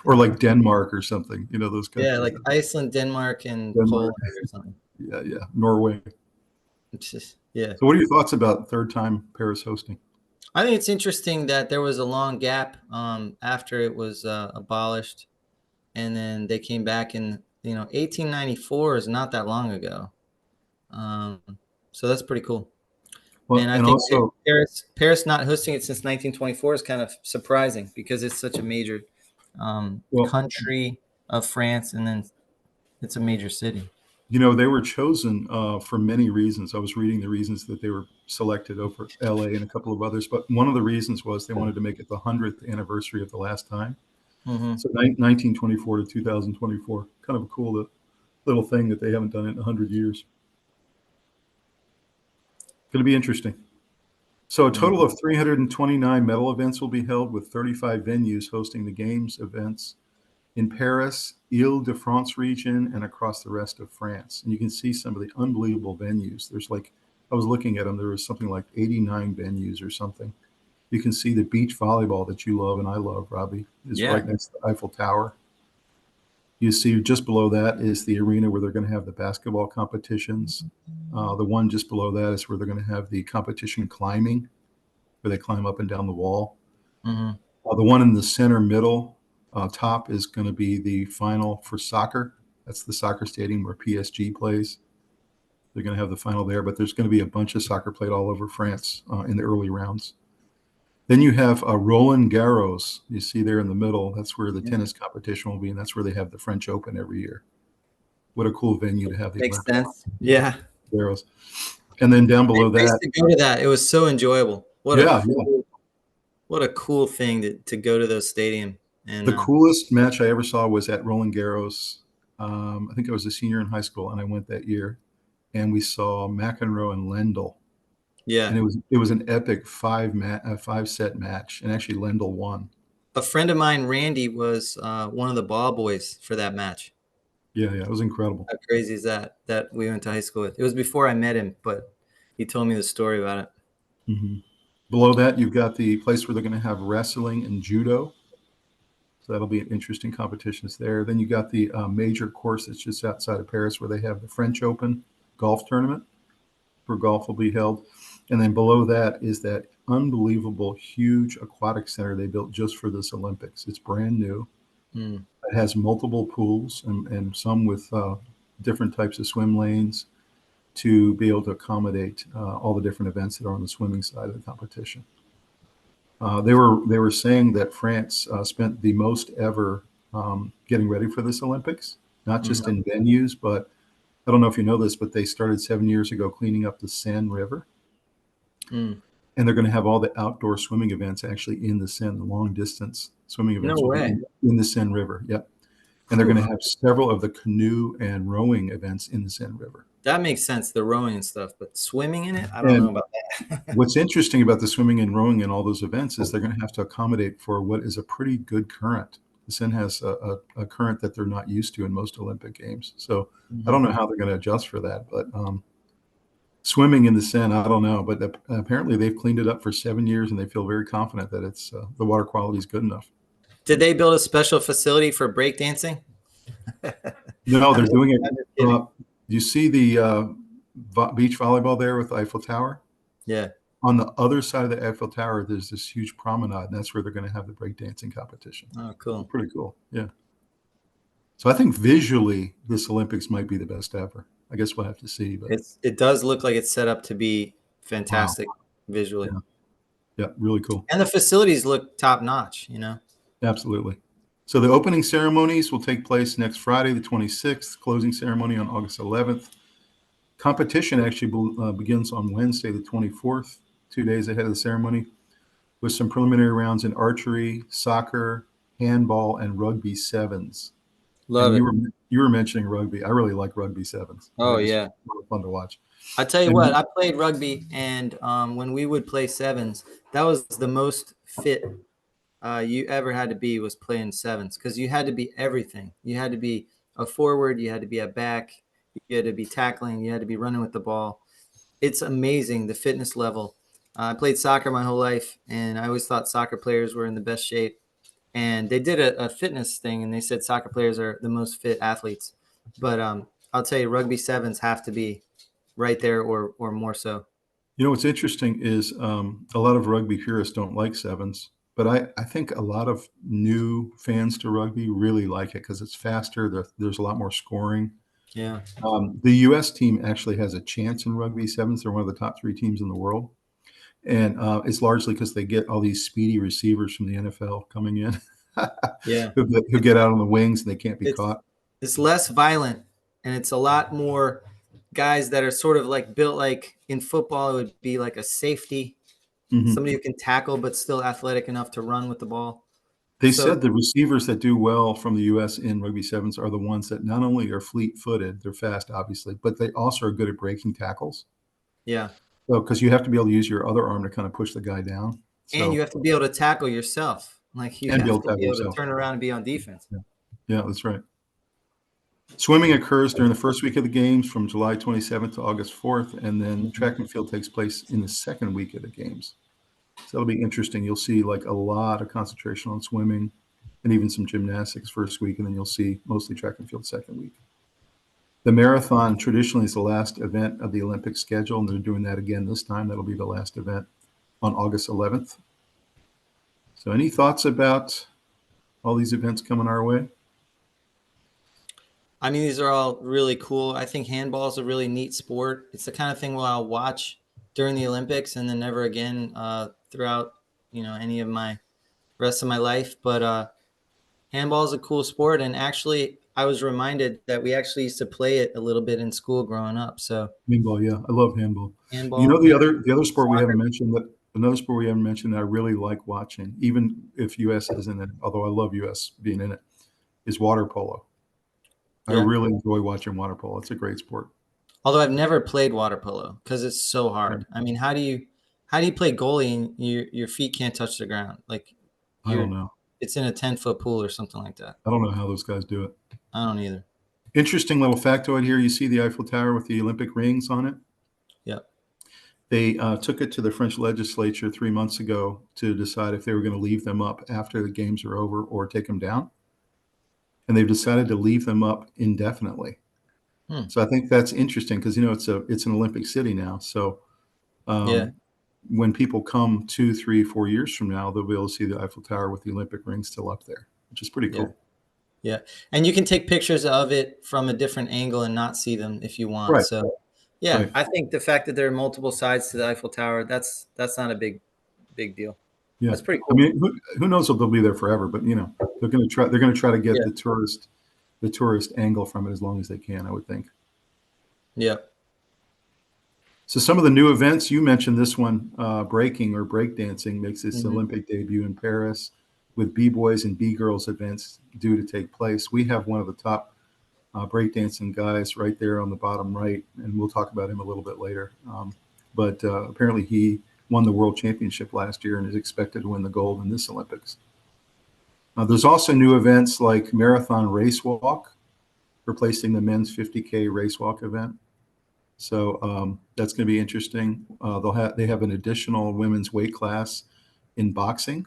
Or like Denmark or something, those countries. Yeah, like Iceland, Denmark, and Poland or something. Yeah. Norway. It's just, yeah. So what are your thoughts about third time Paris hosting? I think it's interesting that there was a long gap after it was abolished, and then they came back in, 1894 is not that long ago. So that's pretty cool. Well, and I think also, Paris not hosting it since 1924 is kind of surprising because it's such a major country of France, and then it's a major city. They were chosen for many reasons. I was reading the reasons that they were selected over LA and a couple of others, but one of the reasons was they wanted to make it the 100th anniversary of the last time. So 1924 to 2024, kind of a cool little thing that they haven't done it in 100 years. Going to be interesting. So a total of 329 medal events will be held, with 35 venues hosting the games events in Paris, Île-de-France region, and across the rest of France. And you can see some of the unbelievable venues. There's I was looking at them, there was something like 89 venues or something. You can see the beach volleyball that you love and I love, Robbie, is right next to the Eiffel Tower. You see just below that is the arena where they're going to have the basketball competitions. The one just below that is where they're going to have the competition climbing, where they climb up and down the wall. The one in the center middle top is going to be the final for soccer. That's the soccer stadium where PSG plays. They're going to have the final there, but there's going to be a bunch of soccer played all over France in the early rounds. Then you have Roland Garros. You see there in the middle, that's where the tennis competition will be, and that's where they have the French Open every year. What a cool venue to have the Makes sense. Yeah. Garros. And then down below that. I used to go to that. It was so enjoyable. What a cool thing to go to those stadiums. And the coolest match I ever saw was at Roland Garros. I think I was a senior in high school, and I went that year, and we saw McEnroe and Lendl. Yeah, and it was an epic five-set match, and actually Lendl won. A friend of mine, Randy, was one of the ball boys for that match. Yeah, it was incredible. How crazy is that we went to high school with? It was before I met him, but he told me the story about it. Mm-hmm. Below that, you've got the place where they're going to have wrestling and judo. So that'll be an interesting competitions there. Then you got the major course that's just outside of Paris, where they have the French Open golf tournament, where golf will be held. And then below that is that unbelievable, huge aquatic center they built just for this Olympics. It's brand new. It has multiple pools and some with different types of swim lanes to be able to accommodate all the different events that are on the swimming side of the competition. They were saying that France spent the most ever getting ready for this Olympics, not just in venues, but I don't know if you know this, but they started 7 years ago cleaning up the Seine River. And they're going to have all the outdoor swimming events actually in the Seine, the long distance swimming events in the Seine River. Yep. And they're going to have several of the canoe and rowing events in the Seine River. That makes sense, the rowing and stuff, but swimming in it, I don't know about that. What's interesting about the swimming and rowing and all those events is they're going to have to accommodate for what is a pretty good current. The Seine has a current that they're not used to in most Olympic games. So I don't know how they're going to adjust for that, but swimming in the Seine, I don't know, but apparently they've cleaned it up for 7 years, and they feel very confident that it's the water quality is good enough. Did they build a special facility for breakdancing? No, they're doing it. You see the beach volleyball there with the Eiffel Tower? Yeah. On the other side of the Eiffel Tower, there's this huge promenade, and that's where they're going to have the breakdancing competition. Oh, cool. Pretty cool. Yeah. So I think visually, this Olympics might be the best ever. I guess we'll have to see. But it does look like it's set up to be wow, fantastic visually. yeah, really cool. And the facilities look top notch, you know? Absolutely. So the opening ceremonies will take place next Friday, the 26th, closing ceremony on August 11th. Competition actually begins on Wednesday, the 24th, 2 days ahead of the ceremony, with some preliminary rounds in archery, soccer, handball, and rugby sevens. Love And it. you were mentioning rugby. I really like rugby sevens. Oh, They're just yeah. fun to watch. I tell you And what, I played rugby, and when we would play sevens, that was the most fit you ever had to be, was playing sevens, because you had to be everything. You had to be a forward, you had to be a back, you had to be tackling, you had to be running with the ball. It's amazing, the fitness level. I played soccer my whole life, and I always thought soccer players were in the best shape. And they did a fitness thing, and they said soccer players are the most fit athletes. But I'll tell you, rugby sevens have to be right there, or more so. you know what's interesting is a lot of rugby purists don't like sevens, but I think a lot of new fans to rugby really like it because it's faster. There's a lot more scoring. Yeah. The U.S. team actually has a chance in rugby sevens. They're one of the top 3 teams in the world. And it's largely because they get all these speedy receivers from the NFL coming in Yeah. who get out on the wings and they can't be It's caught. it's less violent, and it's a lot more guys that are sort of like built like in football. It would be like a safety, Mhm. somebody who can tackle but still athletic enough to run with the ball. They So said the receivers that do well from the U.S. in rugby sevens are the ones that not only are fleet-footed, they're fast, obviously, but they also are good at breaking tackles. yeah, So, because you have to be able to use your other arm to kind of push the guy down. and you So, have to be able to tackle yourself. Like you and be have able to to be tackle able to yourself. turn around and be on defense. Yeah, yeah, that's right. Swimming occurs during the first week of the games from July 27th to August 4th, and then track and field takes place in the second week of the games. So that'll be interesting. You'll see like a lot of concentration on swimming and even some gymnastics first week, and then you'll see mostly track and field second week. The marathon traditionally is the last event of the Olympic schedule, and they're doing that again this time. That'll be the last event on August 11th. So any thoughts about all these events coming our way? I mean, these are all really cool. I think handball is a really neat sport. It's the kind of thing where I'll watch during the Olympics and then never again throughout, any of my rest of my life. But handball is a cool sport, and actually, I was reminded that we actually used to play it a little bit in school growing up. So Handball, yeah, I love handball. You know handball, yeah, the other sport we haven't soccer. mentioned that another sport we haven't mentioned that I really like watching, even if U.S. isn't in it, although I love U.S. being in it, is water polo. I Yeah. really enjoy watching water polo. It's a great sport. Although I've never played water polo because it's so Yeah. hard. I mean, how do you play goalie and your feet can't touch the ground? Like I don't you're know. it's in a 10-foot pool or something like that. I don't know how those guys do it. I don't either. Interesting little factoid here. You see the Eiffel Tower with the Olympic rings on it. Yeah. They took it to the French legislature 3 months ago to decide if they were going to leave them up after the games are over or take them down. And they've decided to leave them up indefinitely. So I think that's interesting because it's an Olympic city now. So Yeah. when people come 2, 3, 4 years from now, they'll be able to see the Eiffel Tower with the Olympic ring still up there, which is pretty Yeah. cool. Yeah. And you can take pictures of it from a different angle and not see them if you want. Right. So yeah, Right. I think the fact that there are multiple sides to the Eiffel Tower, that's not a big deal. Yeah. That's pretty I cool. mean, who knows if they'll be there forever, but they're going to try to get Yeah. the tourist angle from it as long as they can, I would think. Yeah. So some of the new events, you mentioned this one, breaking or breakdancing makes its Mhm. Olympic debut in Paris with B-boys and B-girls events due to take place. We have one of the top breakdancing guys right there on the bottom right, and we'll talk about him a little bit later. But apparently he won the world championship last year and is expected to win the gold in this Olympics. There's also new events like marathon race walk, replacing the men's 50K race walk event. So that's going to be interesting. They have an additional women's weight class in boxing,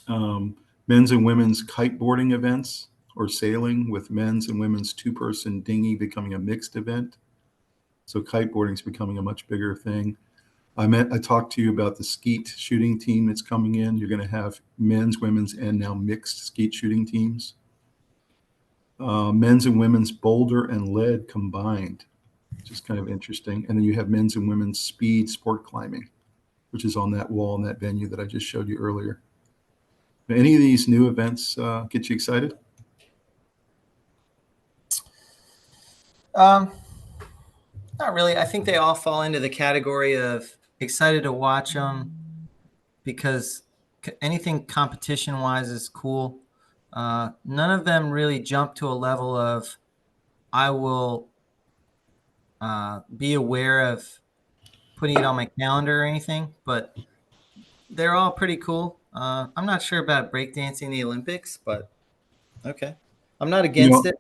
men's and women's kiteboarding events or sailing, with men's and women's 2-person dinghy becoming a mixed event. So kiteboarding is becoming a much bigger thing. I talked to you about the skeet shooting team that's coming in. You're going to have men's, women's, and now mixed skeet shooting teams. men's and women's boulder and lead combined, which is kind of interesting. And then you have men's and women's speed sport climbing, which is on that wall in that venue that I just showed you earlier. Any of these new events get you excited? Not really. I think they all fall into the category of excited to watch them because anything competition wise is cool. None of them really jump to a level of I will be aware of putting it on my calendar or anything, but they're all pretty cool. I'm not sure about breakdancing in the Olympics, but okay. I'm not against it,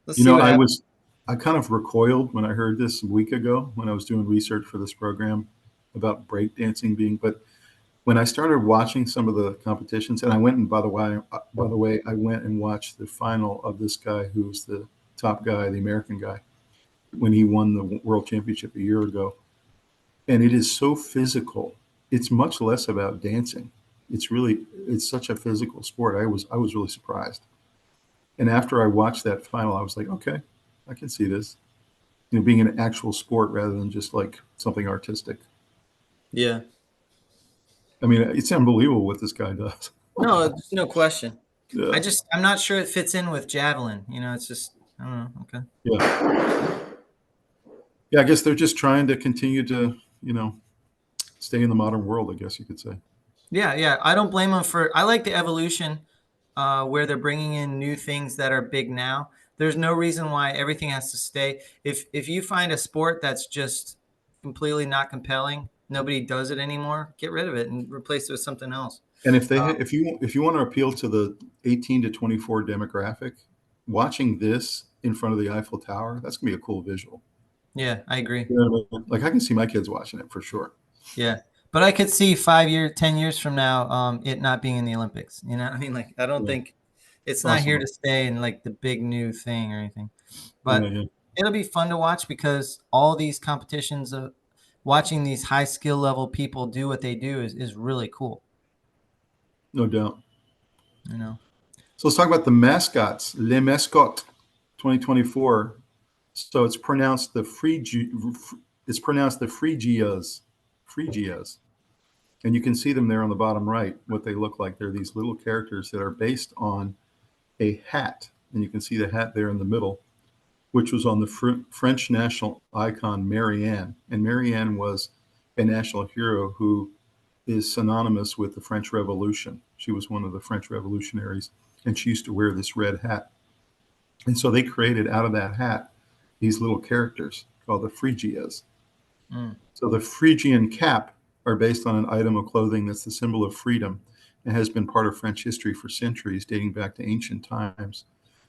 Let's see what happens. I kind of recoiled when I heard this a week ago when I was doing research for this program about breakdancing being, but when I started watching some of the competitions, and I went and by the way, I went and watched the final of this guy who's the top guy, the American guy, when he won the world championship a year ago. And it is so physical. It's much less about dancing. It's such a physical sport. I was really surprised. And after I watched that final, I was like, okay, I can see this, being an actual sport rather than just like something artistic. Yeah. I mean, it's unbelievable what this guy does. No, there's no question. Yeah. I'm not sure it fits in with javelin. It's just, I don't know. Okay. Yeah. Yeah, I guess they're just trying to continue to, stay in the modern world, I guess you could say. Yeah. I don't blame them I like the evolution where they're bringing in new things that are big now. There's no reason why everything has to stay. If you find a sport that's just completely not compelling, nobody does it anymore, get rid of it and replace it with something else. And if you want to appeal to the 18 to 24 demographic, watching this in front of the Eiffel Tower, that's gonna be a cool visual. Yeah, I agree. Like I can see my kids watching it for sure. Yeah, but I could see 5 years, 10 years from now, it not being in the Olympics. I mean, like I don't think it's not here to stay in like the big new thing or anything. But it'll be fun to watch because all these competitions of watching these high skill level people do what they do is really cool. No doubt. So let's talk about the mascots. Les Mascots 2024. So it's pronounced the Phrygias. And you can see them there on the bottom right, what they look like. They're these little characters that are based on a hat. And you can see the hat there in the middle, which was on the French national icon, Marianne. And Marianne was a national hero who is synonymous with the French Revolution. She was one of the French revolutionaries, and she used to wear this red hat. And so they created out of that hat these little characters called the Phrygias. So the Phrygian cap are based on an item of clothing that's the symbol of freedom and has been part of French history for centuries, dating back to ancient times.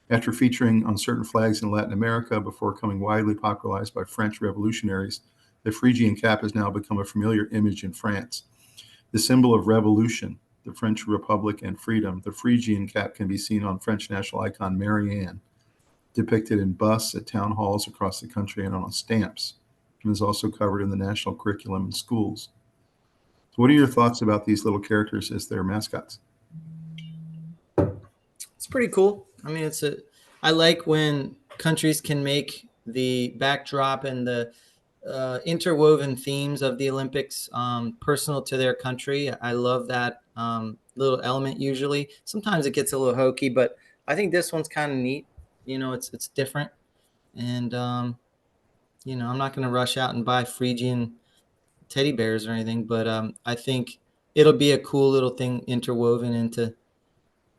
After featuring on certain flags in Latin America before becoming widely popularized by French revolutionaries, the Phrygian cap has now become a familiar image in France. The symbol of revolution, the French Republic, and freedom, the Phrygian cap can be seen on French national icon Marianne, depicted in busts at town halls across the country and on stamps, and is also covered in the national curriculum in schools. So what are your thoughts about these little characters as their mascots? It's pretty cool. I mean, I like when countries can make the backdrop and the interwoven themes of the Olympics personal to their country. I love that little element usually. Sometimes it gets a little hokey, but I think this one's kind of neat. It's different. And, I'm not going to rush out and buy Phrygian teddy bears or anything, but I think it'll be a cool little thing interwoven into,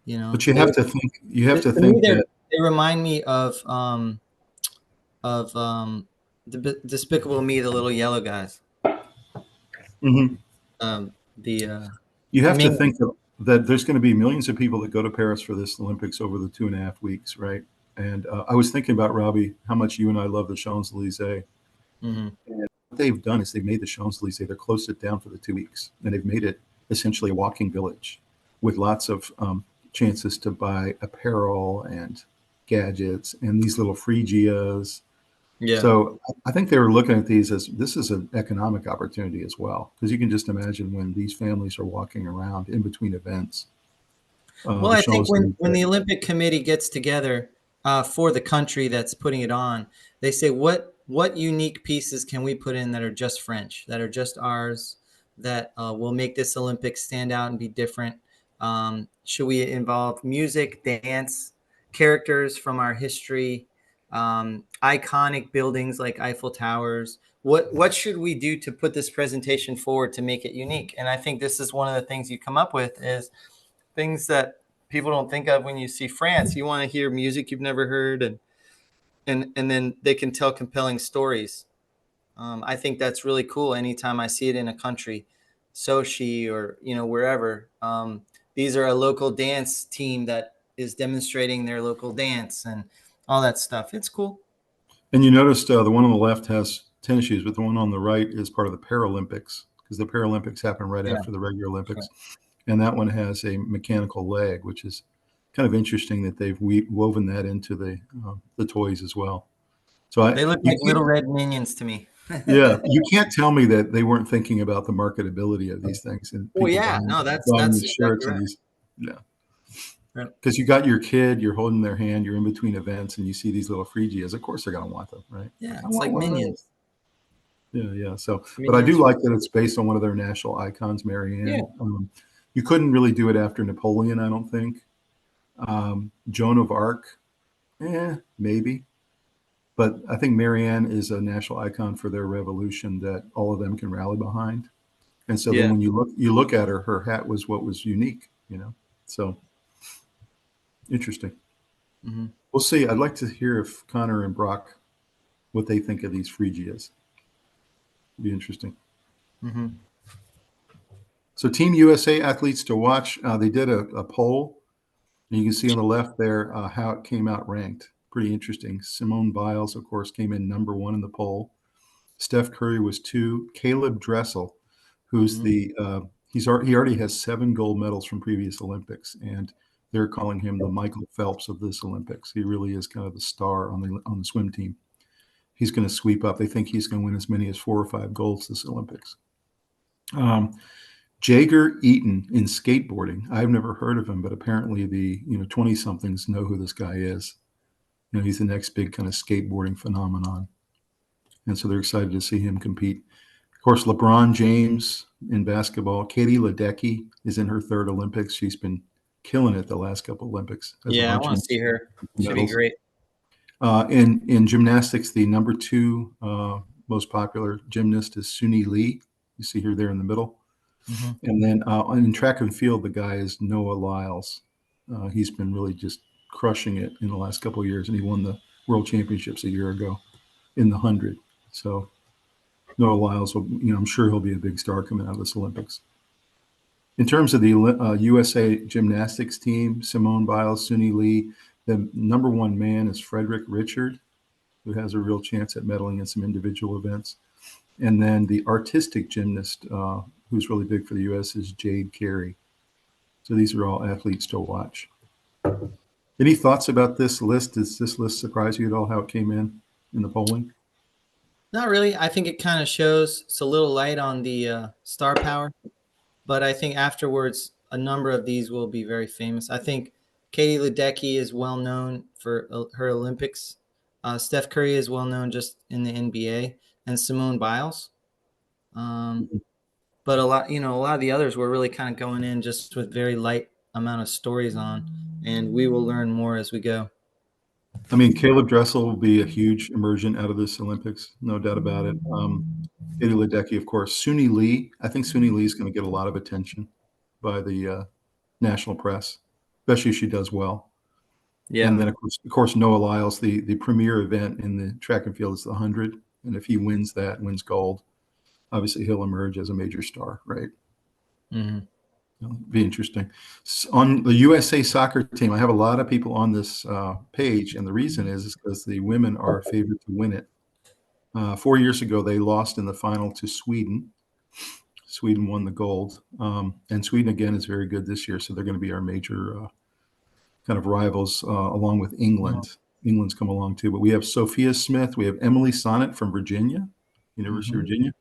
But you have to think that they remind me of Despicable Me, the little yellow guys. Mm-hmm. You have to think that there's going to be millions of people that go to Paris for this Olympics over the 2.5 weeks, right? And I was thinking about, Robbie, how much you and I love the Champs-Élysées. Mm-hmm. And what they've done is they've made the Champs-Élysées, they're closed it down for the 2 weeks, and they've made it essentially a walking village with lots of chances to buy apparel and gadgets and these little Phrygias. Yeah. So I think they were looking at these as this is an economic opportunity as well, because you can just imagine when these families are walking around in between events. Well, I think when the Olympic Committee gets together for the country that's putting it on. They say, what unique pieces can we put in that are just French, that are just ours, that will make this Olympics stand out and be different? Should we involve music, dance, characters from our history, iconic buildings like Eiffel Towers? What should we do to put this presentation forward to make it unique? And I think this is one of the things you come up with is things that people don't think of when you see France. You want to hear music you've never heard, and then they can tell compelling stories. I think that's really cool. Anytime I see it in a country, Sochi or wherever, these are a local dance team that is demonstrating their local dance and all that stuff. It's cool. And you noticed the one on the left has tennis shoes, but the one on the right is part of the Paralympics, because the Paralympics happen right after the regular Olympics. Right. And that one has a mechanical leg, which is kind of interesting that they've woven that into the toys as well. So they look like little red minions to me. Yeah, you can't tell me that they weren't thinking about the marketability of these things. And well, yeah, no, that's these shirts exactly right. And these, yeah. Because you got your kid, you're holding their hand, you're in between events, and you see these little Phrygias. Of course, they're going to want them, right? Yeah, it's like minions. Yeah. So, but I do like that it's based on one of their national icons, Marianne. Yeah. You couldn't really do it after Napoleon, I don't think. Joan of Arc, maybe. But I think Marianne is a national icon for their revolution that all of them can rally behind. And so then when you look at her hat was what was unique, So interesting. Mm-hmm. We'll see. I'd like to hear if Connor and Brock, what they think of these Phrygias. It'd be interesting. Mm-hmm. So Team USA athletes to watch. They did a poll, and you can see on the left there how it came out ranked. Pretty interesting. Simone Biles, of course, came in number 1 in the poll. Steph Curry was 2. Caleb Dressel, who's he already has 7 gold medals from previous Olympics, and they're calling him the Michael Phelps of this Olympics. He really is kind of the star on the swim team. He's going to sweep up. They think he's going to win as many as 4 or 5 golds this Olympics. Jager Eaton in skateboarding. I've never heard of him, but apparently the 20-somethings know who this guy is. He's the next big kind of skateboarding phenomenon. And so they're excited to see him compete. Of course, LeBron James in basketball. Katie Ledecky is in her 3rd Olympics. She's been killing it the last couple Olympics. Yeah, I want to see her. She'd be great. In gymnastics, the number 2 most popular gymnast is Suni Lee. You see her there in the middle. Mm-hmm. And then in track and field, the guy is Noah Lyles. He's been really just crushing it in the last couple of years, and he won the World Championships a year ago in the 100. So Noah Lyles will, I'm sure he'll be a big star coming out of this Olympics. In terms of the USA gymnastics team, Simone Biles, Suni Lee, the number 1 man is Frederick Richard, who has a real chance at medaling in some individual events. And then the artistic gymnast, who's really big for the U.S., is Jade Carey. So these are all athletes to watch. Any thoughts about this list? Does this list surprise you at all, how it came in the polling? Not really. I think it kind of shows it's a little light on the star power, but I think afterwards a number of these will be very famous. I think Katie Ledecky is well known for her Olympics. Steph Curry is well known just in the NBA, and Simone Biles. But a lot of the others were really kind of going in just with very light amount of stories on, and we will learn more as we go. I mean, Caleb Dressel will be a huge emergent out of this Olympics, no doubt about it. Katie Ledecky, of course. Suni Lee. I think Suni Lee is going to get a lot of attention by the national press, especially if she does well. Yeah. And then, of course, Noah Lyles, the premier event in the track and field is the 100. And if he wins gold, obviously he'll emerge as a major star, right? Mm-hmm. It'll be interesting. On the USA soccer team, I have a lot of people on this page, and the reason is because the women are favored to win it. 4 years ago, they lost in the final to Sweden. Sweden won the gold, and Sweden again is very good this year, so they're going to be our major kind of rivals along with England. Yeah. England's come along too, but we have Sophia Smith, we have Emily Sonnet from Virginia, University of Virginia.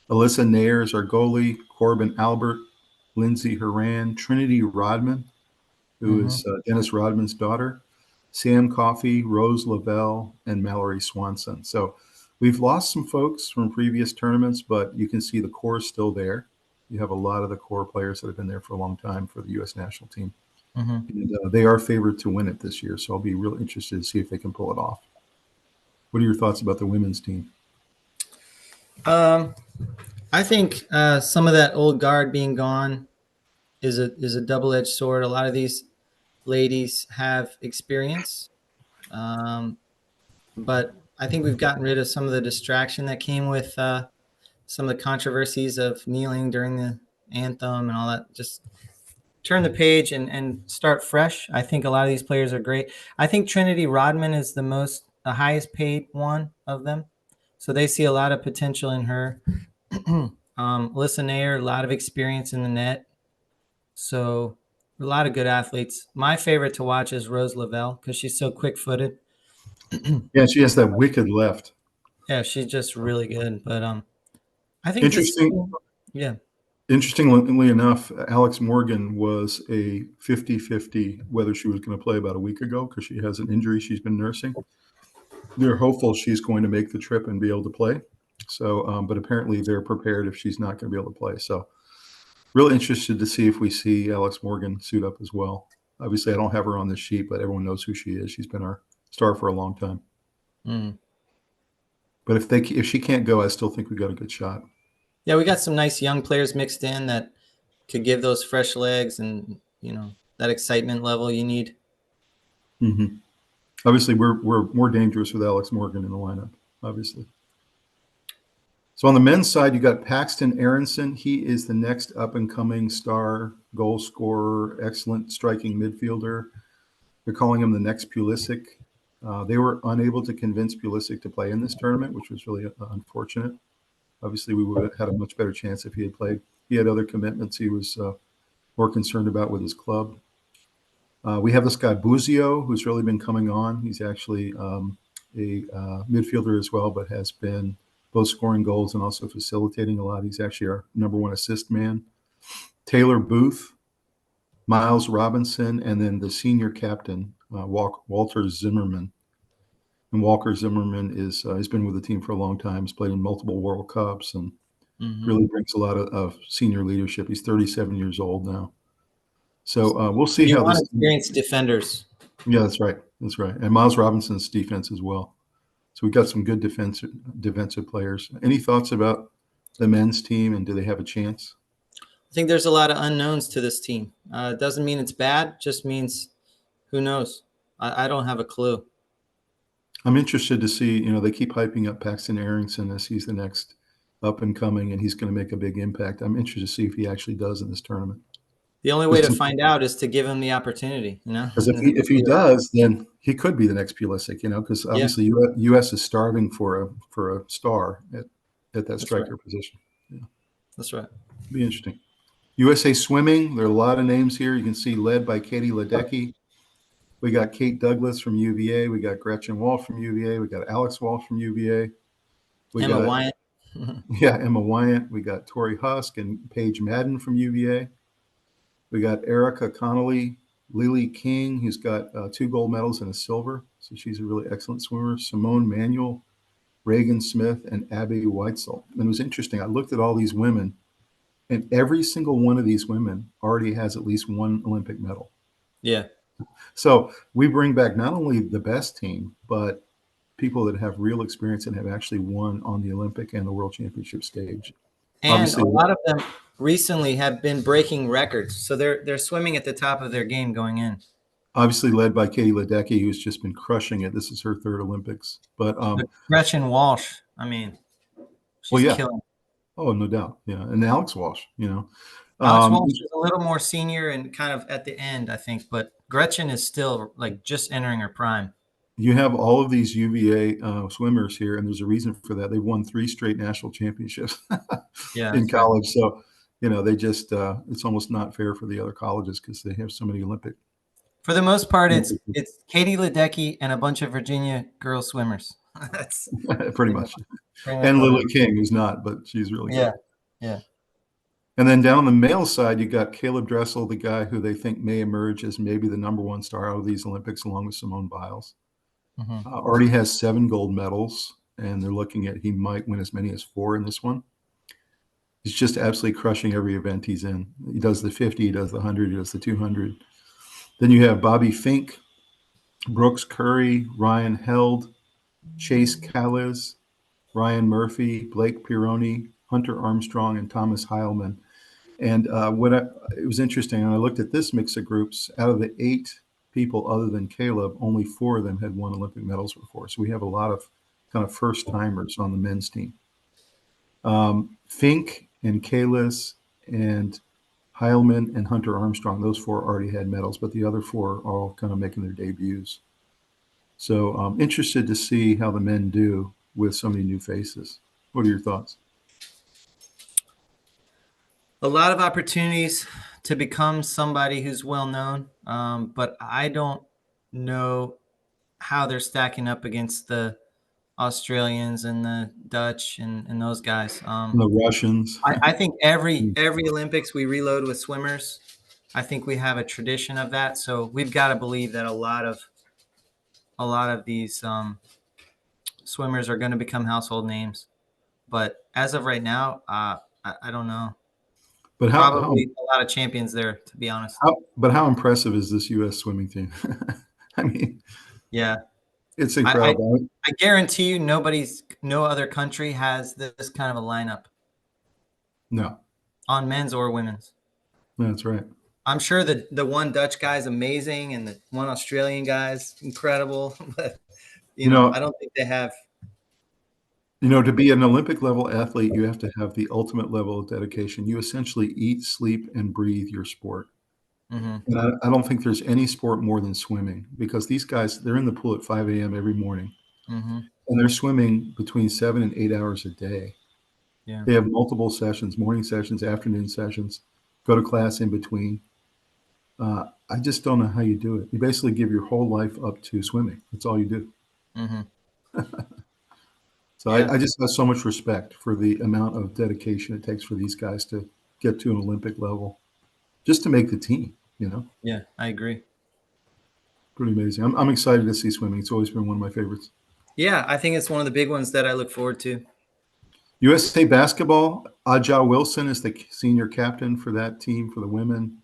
Alyssa Nair is our goalie, Corbin Albert, Lindsay Horan, Trinity Rodman, who is Dennis Rodman's daughter. Sam Coffey, Rose Lavelle, and Mallory Swanson. So we've lost some folks from previous tournaments, but you can see the core is still there. You have a lot of the core players that have been there for a long time for the U.S. national team. And they are favored to win it this year, so I'll be really interested to see if they can pull it off. What are your thoughts about the women's team? I think some of that old guard being gone is a double-edged sword. A lot of these ladies have experience, but I think we've gotten rid of some of the distraction that came with some of the controversies of kneeling during the anthem and all that. Just turn the page and start fresh. I think a lot of these players are great. I think Trinity Rodman is the highest paid one of them. So they see a lot of potential in her. Alyssa Nair, a lot of experience in the net. So a lot of good athletes. My favorite to watch is Rose Lavelle because she's so quick-footed. Yeah, she has that wicked left. Yeah, she's just really good. But I think Interesting. Yeah. Interestingly enough, Alex Morgan was a 50-50 whether she was going to play about a week ago because she has an injury she's been nursing. They're hopeful she's going to make the trip and be able to play. So, but apparently they're prepared if she's not going to be able to play. So, really interested to see if we see Alex Morgan suit up as well. Obviously, I don't have her on this sheet, but everyone knows who she is. She's been our star for a long time. But if she can't go, I still think we got a good shot. Yeah, we got some nice young players mixed in that could give those fresh legs and, that excitement level you need. Obviously, we're more dangerous with Alex Morgan in the lineup, obviously. So on the men's side, you got Paxton Aronson. He is the next up-and-coming star goal scorer, excellent striking midfielder. They're calling him the next Pulisic. They were unable to convince Pulisic to play in this tournament, which was really unfortunate. Obviously, we would have had a much better chance if he had played. He had other commitments he was more concerned about with his club. We have this guy, Buzio, who's really been coming on. He's actually a midfielder as well, but has been both scoring goals and also facilitating a lot. He's actually our #1 assist man. Taylor Booth, Miles Robinson, and then the senior captain, Walter Zimmerman. And Walker Zimmerman has been with the team for a long time. He's played in multiple World Cups and really brings a lot of senior leadership. He's 37 years old now. So we'll see how this. Experienced defenders. Yeah, that's right. That's right. And Miles Robinson's defense as well. So we got some good defensive players. Any thoughts about the men's team and do they have a chance? I think there's a lot of unknowns to this team. It doesn't mean it's bad. Just means who knows. I don't have a clue. I'm interested to see, they keep hyping up Paxton Aronson as he's the next up and coming, and he's going to make a big impact. I'm interested to see if he actually does in this tournament. The only way to find out is to give him the opportunity, Because if he does, then he could be the next Pulisic, because obviously U.S. is starving for a star at that striker position. Yeah. That's right. It'll be interesting. USA Swimming, there are a lot of names here. You can see led by Katie Ledecky. We got Kate Douglas from UVA. We got Gretchen Walsh from UVA. We got Alex Walsh from UVA. Emma Wyant. Yeah, Emma Wyant. We got Tori Husk and Paige Madden from UVA. We got Erica Connolly, Lily King, who's got 2 gold medals and a silver. So she's a really excellent swimmer. Simone Manuel, Reagan Smith, and Abby Weitzel. And it was interesting. I looked at all these women, and every single one of these women already has at least 1 Olympic medal. Yeah. So we bring back not only the best team, but people that have real experience and have actually won on the Olympic and the World Championship stage. And obviously, a lot of them recently have been breaking records. So they're swimming at the top of their game going in. Obviously led by Katie Ledecky, who's just been crushing it. This is her 3rd Olympics. But Gretchen Walsh, she's killing. Oh, no doubt. Yeah. And Alex Walsh, Alex Walsh is a little more senior and kind of at the end, I think. But Gretchen is still just entering her prime. You have all of these UVA swimmers here, and there's a reason for that. They've won 3 straight national championships in college. Right. So, they just it's almost not fair for the other colleges because they have so many Olympic. For the most part, it's Katie Ledecky and a bunch of Virginia girl swimmers. That's pretty much. And Lily King, who's not, but she's really good. Yeah. And then down on the male side, you got Caleb Dressel, the guy who they think may emerge as maybe the number one star out of these Olympics, along with Simone Biles. Already has 7 gold medals, and they're looking at he might win as many as 4 in this one. He's just absolutely crushing every event he's in. He does the 50, he does the 100, he does the 200. Then you have Bobby Fink, Brooks Curry, Ryan Held, Chase Callis, Ryan Murphy, Blake Pironi, Hunter Armstrong, and Thomas Heilman. And it was interesting, and I looked at this mix of groups. Out of the 8 people other than Caleb, only 4 of them had won Olympic medals before. So we have a lot of kind of first timers on the men's team. Fink and Kalis and Heilman and Hunter Armstrong, those 4 already had medals, but the other 4 are all kind of making their debuts. So I'm interested to see how the men do with so many new faces. What are your thoughts? A lot of opportunities to become somebody who's well known, but I don't know how they're stacking up against the Australians and the Dutch and those guys. The Russians. I think every Olympics we reload with swimmers. I think we have a tradition of that, so we've got to believe that a lot of these swimmers are going to become household names. But as of right now, I don't know. But probably a lot of champions there, to be honest. How impressive is this U.S. swimming team? I mean, yeah, it's incredible. I guarantee you, no other country has this kind of a lineup. No, on men's or women's. That's right. I'm sure the one Dutch guy is amazing, and the one Australian guy is incredible. But you know, I don't think they have. To be an Olympic level athlete, you have to have the ultimate level of dedication. You essentially eat, sleep, and breathe your sport. And I don't think there's any sport more than swimming, because these guys, they're in the pool at 5 a.m. every morning, and they're swimming between 7 and 8 hours a day. Yeah. They have multiple sessions, morning sessions, afternoon sessions, go to class in between. I just don't know how you do it. You basically give your whole life up to swimming. That's all you do. So yeah. I just have so much respect for the amount of dedication it takes for these guys to get to an Olympic level, just to make the team, Yeah, I agree. Pretty amazing. I'm excited to see swimming. It's always been one of my favorites. Yeah, I think it's one of the big ones that I look forward to. USA basketball, Aja Wilson is the senior captain for that team for the women.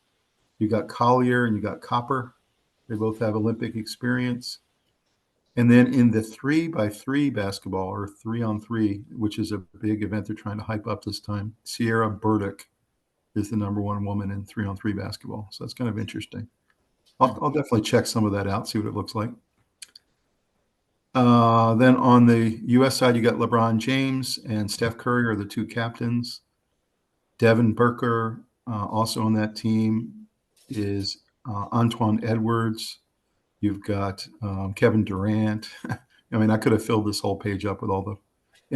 You got Collier and you got Copper. They both have Olympic experience. And then in the 3x3 basketball, or 3-on-3, which is a big event they're trying to hype up this time, Sierra Burdick is the number 1 woman in 3-on-3 basketball. So that's kind of interesting. I'll definitely check some of that out, see what it looks like. Then on the U.S. side, you got LeBron James and Steph Curry are the 2 captains. Devin Booker, also on that team, is Antoine Edwards. You've got Kevin Durant. I mean, I could have filled this whole page up with all the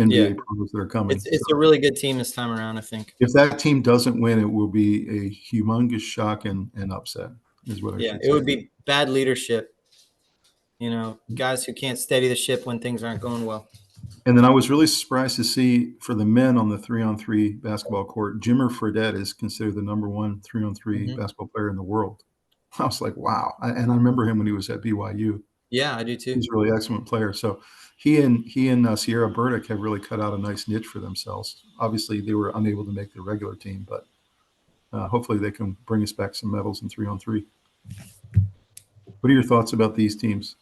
NBA pros that are coming. It's a really good team this time around, I think. If that team doesn't win, it will be a humongous shock and upset, is what I should say. It would be bad leadership. Guys who can't steady the ship when things aren't going well. And then I was really surprised to see for the men on the 3-on-3 basketball court, Jimmer Fredette is considered the number 1 3-on-3 basketball player in the world. I was like, wow. And I remember him when he was at BYU. Yeah, I do too. He's a really excellent player. So he and Sierra Burdick have really cut out a nice niche for themselves. Obviously, they were unable to make the regular team, but hopefully they can bring us back some medals in 3-on-3. What are your thoughts about these teams?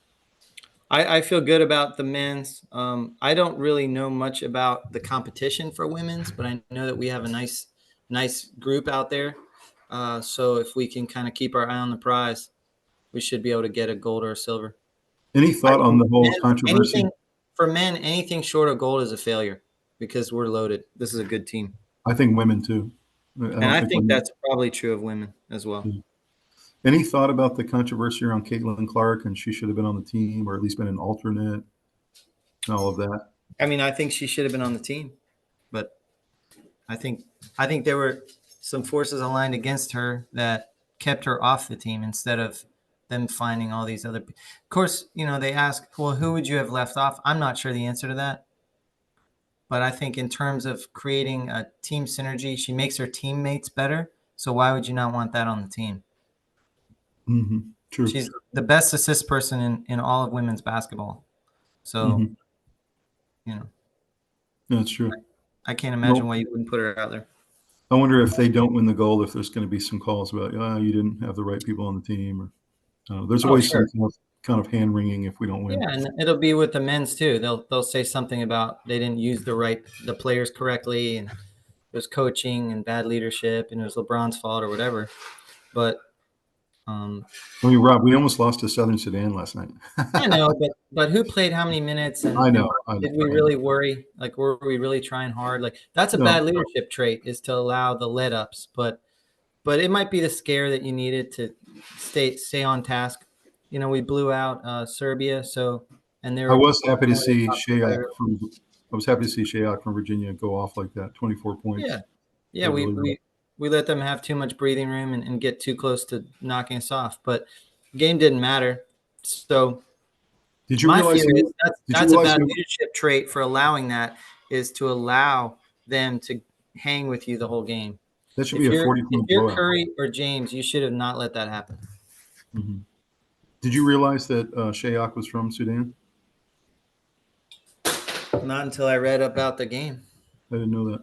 I feel good about the men's. I don't really know much about the competition for women's, but I know that we have a nice group out there. So if we can kind of keep our eye on the prize, we should be able to get a gold or a silver. Any thought on the whole controversy? For men, anything short of gold is a failure because we're loaded. This is a good team. I think women too. I think that's probably true of women as well. Yeah. Any thought about the controversy around Caitlin Clark, and she should have been on the team or at least been an alternate and all of that? I mean, I think she should have been on the team, but I think there were some forces aligned against her that kept her off the team instead of them finding all these other. Of course, they ask, well, who would you have left off? I'm not sure the answer to that. But I think in terms of creating a team synergy, she makes her teammates better. So why would you not want that on the team? True. She's the best assist person in all of women's basketball. So, That's true. I can't imagine why you wouldn't put her out there. I wonder if they don't win the gold, if there's going to be some calls about, you didn't have the right people on the team. Or there's always some kind of hand wringing if we don't win. Yeah, and it'll be with the men's too. They'll say something about they didn't use the players correctly, and it was coaching and bad leadership, and it was LeBron's fault or whatever. But Rob, we almost lost to Southern Sudan last night. I know, but who played how many minutes? And I know. Did we really worry? Like, were we really trying hard? Like, that's a bad leadership trait, is to allow the let ups. But it might be the scare that you needed to stay on task. We blew out Serbia, I was happy to see Shayak from Virginia go off like that, 24 points. Yeah. We let them have too much breathing room and get too close to knocking us off. But the game didn't matter. So did you realize that's a bad leadership trait for allowing that, is to allow them to hang with you the whole game. That should be a 40-point If you're blowout. Curry or James, you should have not let that happen. Mm-hmm. Did you realize that Shayak was from Sudan? Not until I read about the game. I didn't know that.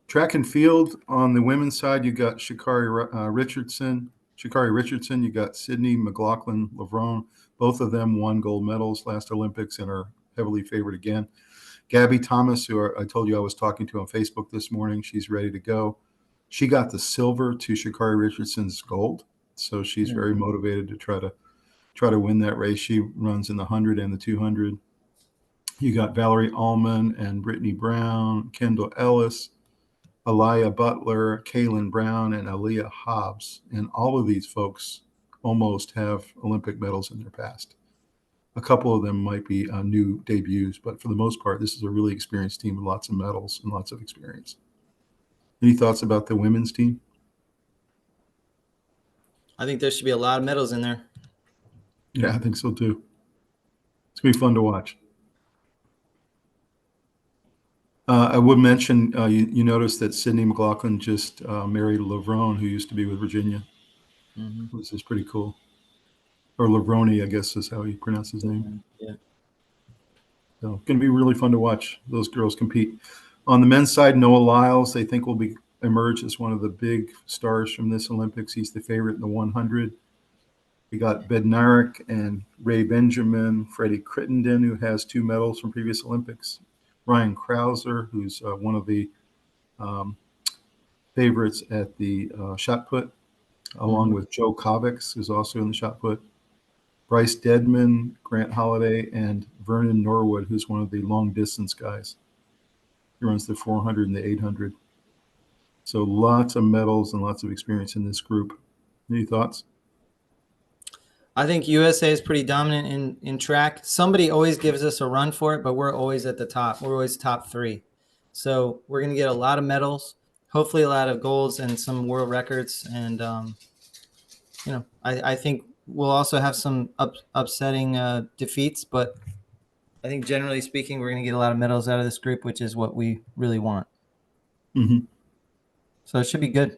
Track and field, on the women's side, you got Sha'Carri Richardson. You got Sydney McLaughlin-Levrone. Both of them won gold medals last Olympics and are heavily favored again. Gabby Thomas, who I told you I was talking to on Facebook this morning, she's ready to go. She got the silver to Sha'Carri Richardson's gold, so she's very motivated to try to win that race. She runs in the 100 and the 200. You got Valerie Allman and Brittany Brown, Kendall Ellis, Aliyah Butler, Kaylin Brown, and Aaliyah Hobbs. And all of these folks almost have Olympic medals in their past. A couple of them might be new debuts, but for the most part, this is a really experienced team with lots of medals and lots of experience. Any thoughts about the women's team? I think there should be a lot of medals in there. Yeah, I think so too. It's going to be fun to watch. I would mention, you noticed that Sydney McLaughlin just married Levrone, who used to be with Virginia. Mm-hmm. This is pretty cool. Or Levrone, I guess is how he pronounced his name. Yeah. So it's going to be really fun to watch those girls compete. On the men's side, Noah Lyles, they think will emerge as one of the big stars from this Olympics. He's the favorite in the 100. We got Bednarik and Ray Benjamin, Freddie Crittenden, who has 2 medals from previous Olympics. Ryan Krauser, who's one of the favorites at the shot put, along with Joe Kovacs, who's also in the shot put. Bryce Dedman, Grant Holiday, and Vernon Norwood, who's one of the long distance guys. He runs the 400 and the 800. So lots of medals and lots of experience in this group. Any thoughts? I think USA is pretty dominant in track. Somebody always gives us a run for it, but we're always at the top. We're always top 3. So we're going to get a lot of medals, hopefully a lot of golds and some world records. And, I think we'll also have some upsetting defeats, but I think generally speaking, we're going to get a lot of medals out of this group, which is what we really want. Mm-hmm. So it should be good.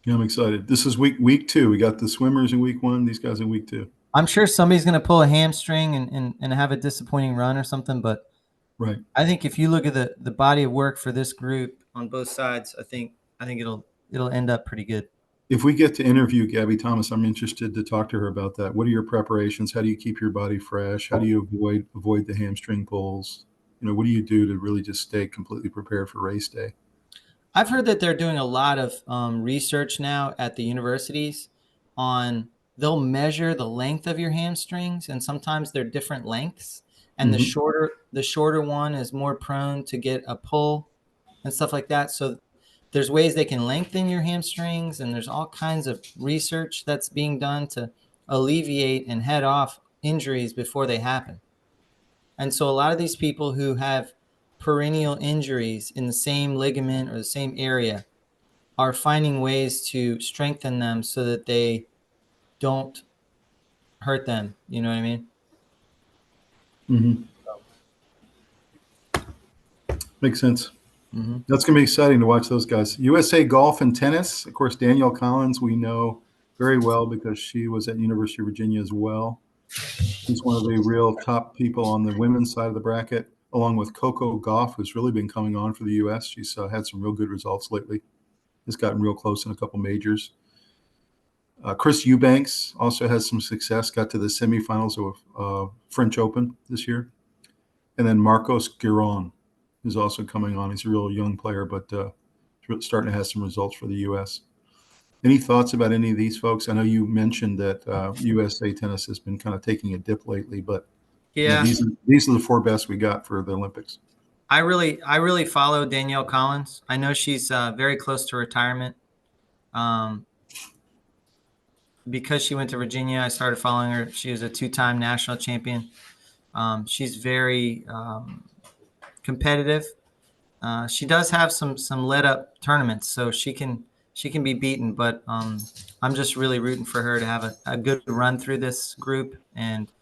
Yeah, I'm excited. This is week 2. We got the swimmers in week 1. These guys in week 2. I'm sure somebody's going to pull a hamstring and have a disappointing run or something. But right, I think if you look at the body of work for this group on both sides, I think it'll end up pretty good. If we get to interview Gabby Thomas, I'm interested to talk to her about that. What are your preparations? How do you keep your body fresh? How do you avoid the hamstring pulls? What do you do to really just stay completely prepared for race day? I've heard that they're doing a lot of research now at the universities on, they'll measure the length of your hamstrings, and sometimes they're different lengths. And the shorter one is more prone to get a pull and stuff like that. So there's ways they can lengthen your hamstrings, and there's all kinds of research that's being done to alleviate and head off injuries before they happen. And so a lot of these people who have perennial injuries in the same ligament or the same area are finding ways to strengthen them so that they don't hurt them. You know what I mean? Mm-hmm. Makes sense. Mm-hmm. That's going to be exciting to watch those guys. USA golf and tennis. Of course, Danielle Collins we know very well because she was at University of Virginia as well. She's one of the real top people on the women's side of the bracket, along with Coco Gauff, who's really been coming on for the U.S. She's had some real good results lately. Has gotten real close in a couple majors. Chris Eubanks also has some success, got to the semifinals of French Open this year. And then Marcos Giron is also coming on. He's a real young player, but starting to have some results for the U.S. Any thoughts about any of these folks? I know you mentioned that USA Tennis has been kind of taking a dip lately, but Yeah, these are the 4 best we got for the Olympics. I really follow Danielle Collins. I know she's very close to retirement. Because she went to Virginia, I started following her. She was a 2-time national champion. She's very competitive. She does have some let up tournaments, so she can be beaten. But I'm just really rooting for her to have a good run through this group, and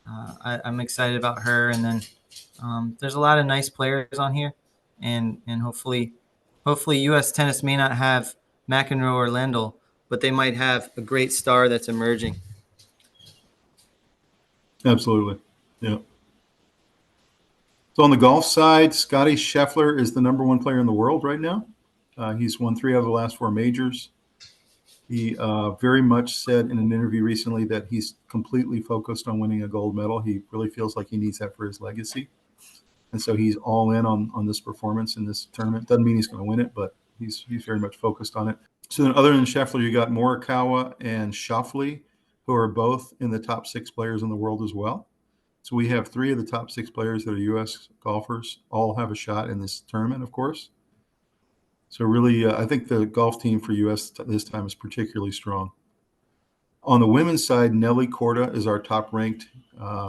I'm excited about her. And then there's a lot of nice players on here, and hopefully U.S. tennis may not have McEnroe or Lendl, but they might have a great star that's emerging. Absolutely, yeah. So on the golf side, Scotty Scheffler is the #1 player in the world right now. He's won 3 out of the last 4 majors. He very much said in an interview recently that he's completely focused on winning a gold medal. He really feels like he needs that for his legacy. And so he's all in on this performance in this tournament. Doesn't mean he's going to win it, but he's very much focused on it. So then other than Scheffler, you got Morikawa and Schauffele, who are both in the top 6 players in the world as well. So we have 3 of the top 6 players that are U.S. golfers, all have a shot in this tournament, of course. So really, I think the golf team for U.S. this time is particularly strong. On the women's side, Nelly Korda is our top-ranked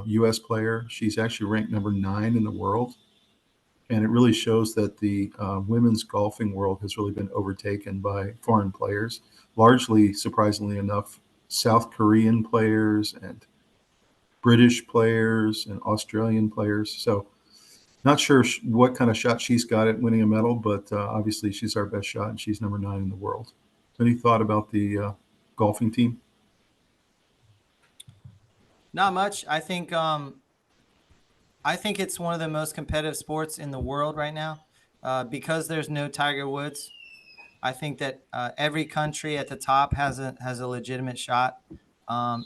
U.S. player. She's actually ranked #9 in the world. And it really shows that the women's golfing world has really been overtaken by foreign players, largely, surprisingly enough, South Korean players and British players and Australian players. So not sure what kind of shot she's got at winning a medal, but obviously she's our best shot, and she's #9 in the world. So any thought about the golfing team? Not much. I think it's one of the most competitive sports in the world right now because there's no Tiger Woods. I think that every country at the top has a legitimate shot,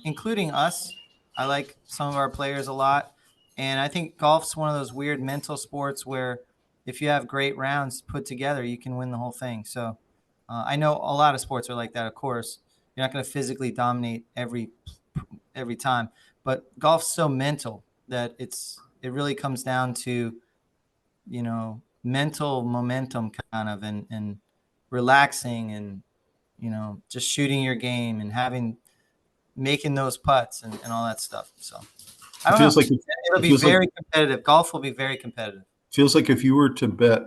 including us. I like some of our players a lot. And I think golf's one of those weird mental sports where if you have great rounds put together, you can win the whole thing. So I know a lot of sports are like that, of course. You're not going to physically dominate every time. But golf's so mental that it really comes down to, mental momentum kind of and relaxing and, just shooting your game and making those putts and all that stuff. So I don't know. Like it'll be very competitive. Golf will be very competitive. Feels like if you were to bet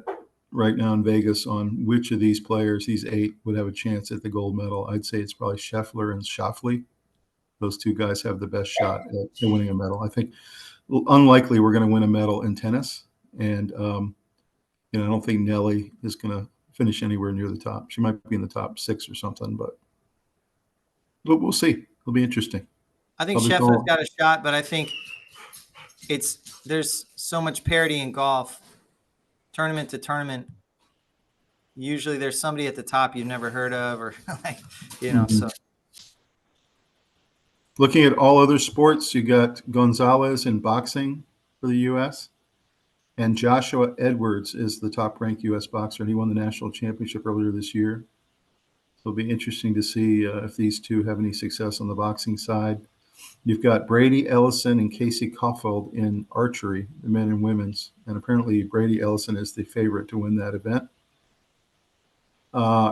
right now in Vegas on which of these players, these 8, would have a chance at the gold medal, I'd say it's probably Scheffler and Schauffele. Those 2 guys have the best shot at winning a medal. I think unlikely we're going to win a medal in tennis. And, I don't think Nelly is going to finish anywhere near the top. She might be in the top 6 or something, but we'll see. It'll be interesting. I think Scheffler's got a shot, but I think there's so much parity in golf, tournament to tournament. Usually there's somebody at the top you've never heard of or so. Looking at all other sports, you got Gonzalez in boxing for the U.S. and Joshua Edwards is the top-ranked U.S. boxer, and he won the national championship earlier this year. So it'll be interesting to see if these 2 have any success on the boxing side. You've got Brady Ellison and Casey Caulfield in archery, the men and women's, and apparently Brady Ellison is the favorite to win that event.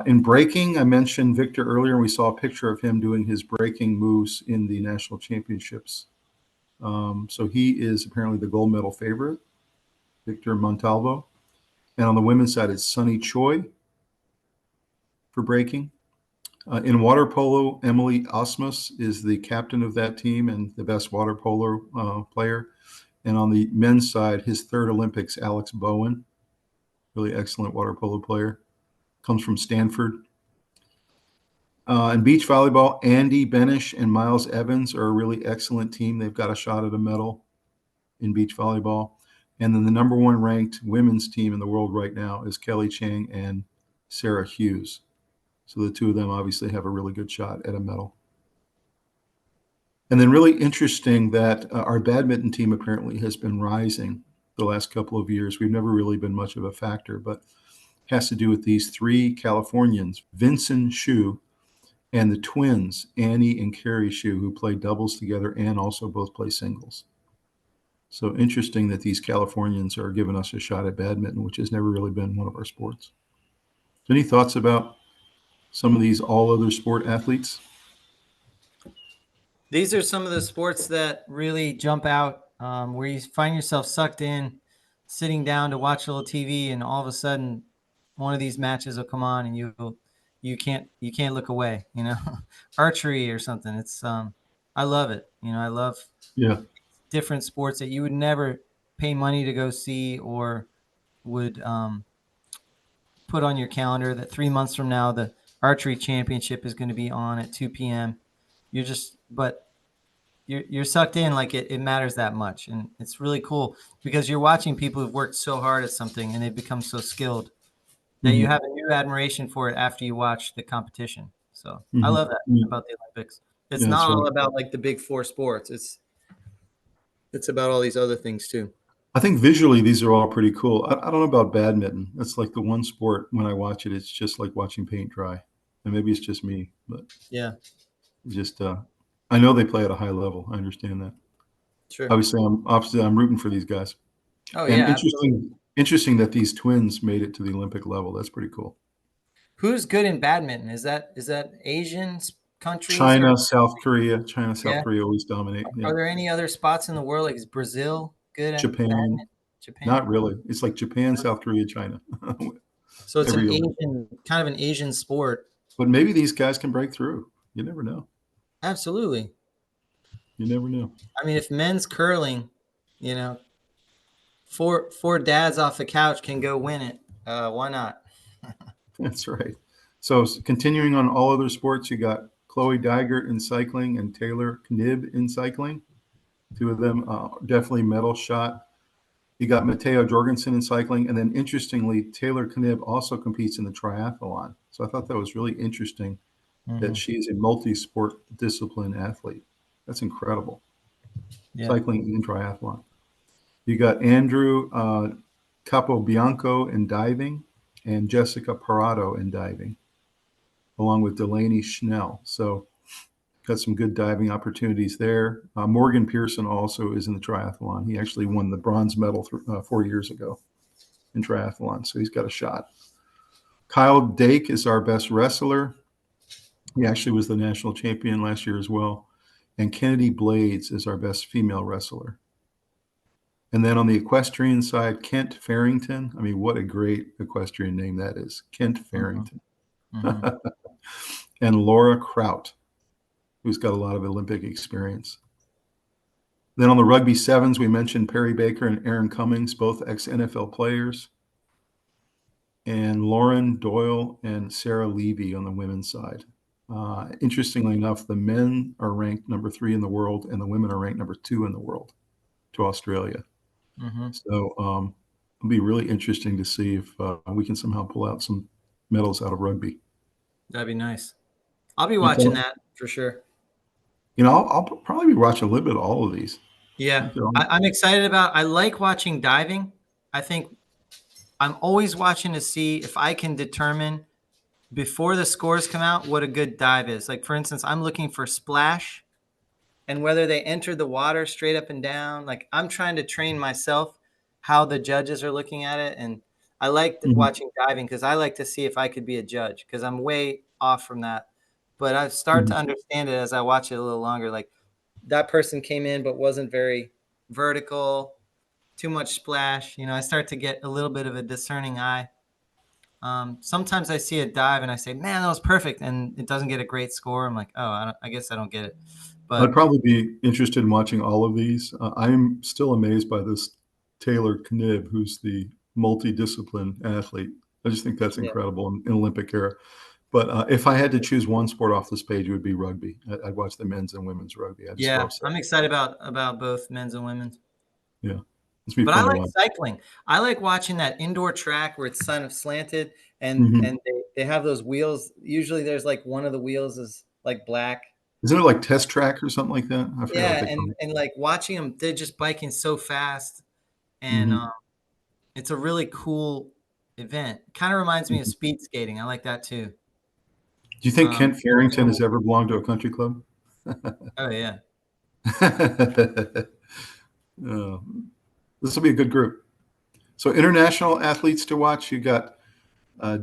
In breaking, I mentioned Victor earlier, and we saw a picture of him doing his breaking moves in the national championships. So he is apparently the gold medal favorite, Victor Montalvo. And on the women's side, it's Sunny Choi for breaking. In water polo, Emily Osmus is the captain of that team and the best water polo player. And on the men's side, his 3rd Olympics, Alex Bowen. really excellent water polo player. Comes from Stanford. In beach volleyball, Andy Benish and Miles Evans are a really excellent team. They've got a shot at a medal in beach volleyball. And then the number one ranked women's team in the world right now is Kelly Chang and Sarah Hughes. So the two of them obviously have a really good shot at a medal. And then really interesting that our badminton team apparently has been rising the last couple of years. We've never really been much of a factor, but it has to do with these three Californians, Vincent Hsu and the twins, Annie and Carrie Hsu, who play doubles together and also both play singles. So interesting that these Californians are giving us a shot at badminton, which has never really been one of our sports. Any thoughts about some of these all other sport athletes? These are some of the sports that really jump out, where you find yourself sucked in, sitting down to watch a little TV, and all of a sudden, one of these matches will come on, and you can't look away. You know, archery or something. It's I love it. You know, I love different sports that you would never pay money to go see or would put on your calendar that 3 months from now the archery championship is going to be on at 2 p.m. You're sucked in like it matters that much. And it's really cool because you're watching people who've worked so hard at something and they've become so skilled that you have a new admiration for it after you watch the competition. So I love that about the Olympics. It's not all about like the big four sports. It's about all these other things too. I think visually these are all pretty cool. I don't know about badminton. That's like the one sport when I watch it, it's just like watching paint dry. And maybe it's just me, but yeah, just I know they play at a high level. I understand that. Sure. Obviously, I'm rooting for these guys. Oh and yeah, interesting that these twins made it to the Olympic level. That's pretty cool. Who's good in badminton? Is that Asian countries? China, South Korea. China, South Korea always dominate. Are there any other spots in the world? Like is Brazil good at Japan? badminton? Japan? Not really. It's like Japan, South Korea, China. So it's kind of an Asian sport. But maybe these guys can break through. You never know. Absolutely. You never know. I mean, if men's curling, you know, four dads off the couch can go win it. Why not? That's right. So continuing on all other sports, you got Chloe Dygert in cycling and Taylor Knib in cycling. Two of them definitely medal shot. You got Matteo Jorgensen in cycling. And then interestingly, Taylor Knib also competes in the triathlon. So I thought that was really interesting that she's a multi-sport discipline athlete. That's incredible. Yeah. Cycling and triathlon. You got Andrew Capobianco in diving and Jessica Parado in diving, along with Delaney Schnell. So got some good diving opportunities there. Morgan Pearson also is in the triathlon. He actually won the bronze medal 4 years ago in triathlon, so he's got a shot. Kyle Dake is our best wrestler. He actually was the national champion last year as well. And Kennedy Blades is our best female wrestler. And then on the equestrian side, Kent Farrington. I mean, what a great equestrian name that is. Kent Farrington. And Laura Kraut, who's got a lot of Olympic experience. Then on the rugby sevens, we mentioned Perry Baker and Aaron Cummings, both ex-NFL players. And Lauren Doyle and Sarah Levy on the women's side. Interestingly enough, the men are ranked number 3 in the world and the women are ranked number 2 in the world to Australia. So it'll be really interesting to see if we can somehow pull out some medals out of rugby. That'd be nice. I'll be watching that for sure. You know, I'll probably be watching a little bit of all of these. Yeah, I'm excited I like watching diving. I think I'm always watching to see if I can determine before the scores come out what a good dive is. Like, for instance, I'm looking for splash and whether they entered the water straight up and down. Like, I'm trying to train myself how the judges are looking at it. And I like watching diving because I like to see if I could be a judge because I'm way off from that. But I start to understand it as I watch it a little longer. Like, that person came in but wasn't very vertical, too much splash. You know, I start to get a little bit of a discerning eye. Sometimes I see a dive and I say, man, that was perfect. And it doesn't get a great score. I'm like, oh, I guess I don't get it. But I'd probably be interested in watching all of these. I'm still amazed by this Taylor Knib, who's the multidiscipline athlete. I just think that's Yeah. incredible in Olympic era. But if I had to choose one sport off this page, it would be rugby. I'd watch the men's and women's rugby. I just Yeah, love it. I'm excited about both men's and women's. Yeah, it's be But I fun to like watch. cycling. I like watching that indoor track where it's kind of slanted and Mhm. and they have those wheels. Usually there's like one of the wheels is like black. Isn't it like Test Track or something like that? I forget what Yeah, they call it. and like watching them, they're just biking so fast, and Mhm. it's a really cool event. Kind of reminds me of Mhm. speed skating. I like that too. Do you think Kent Farrington So has ever belonged to a country club? oh yeah. Uh, this will be a good group. So international athletes to watch. You got uh,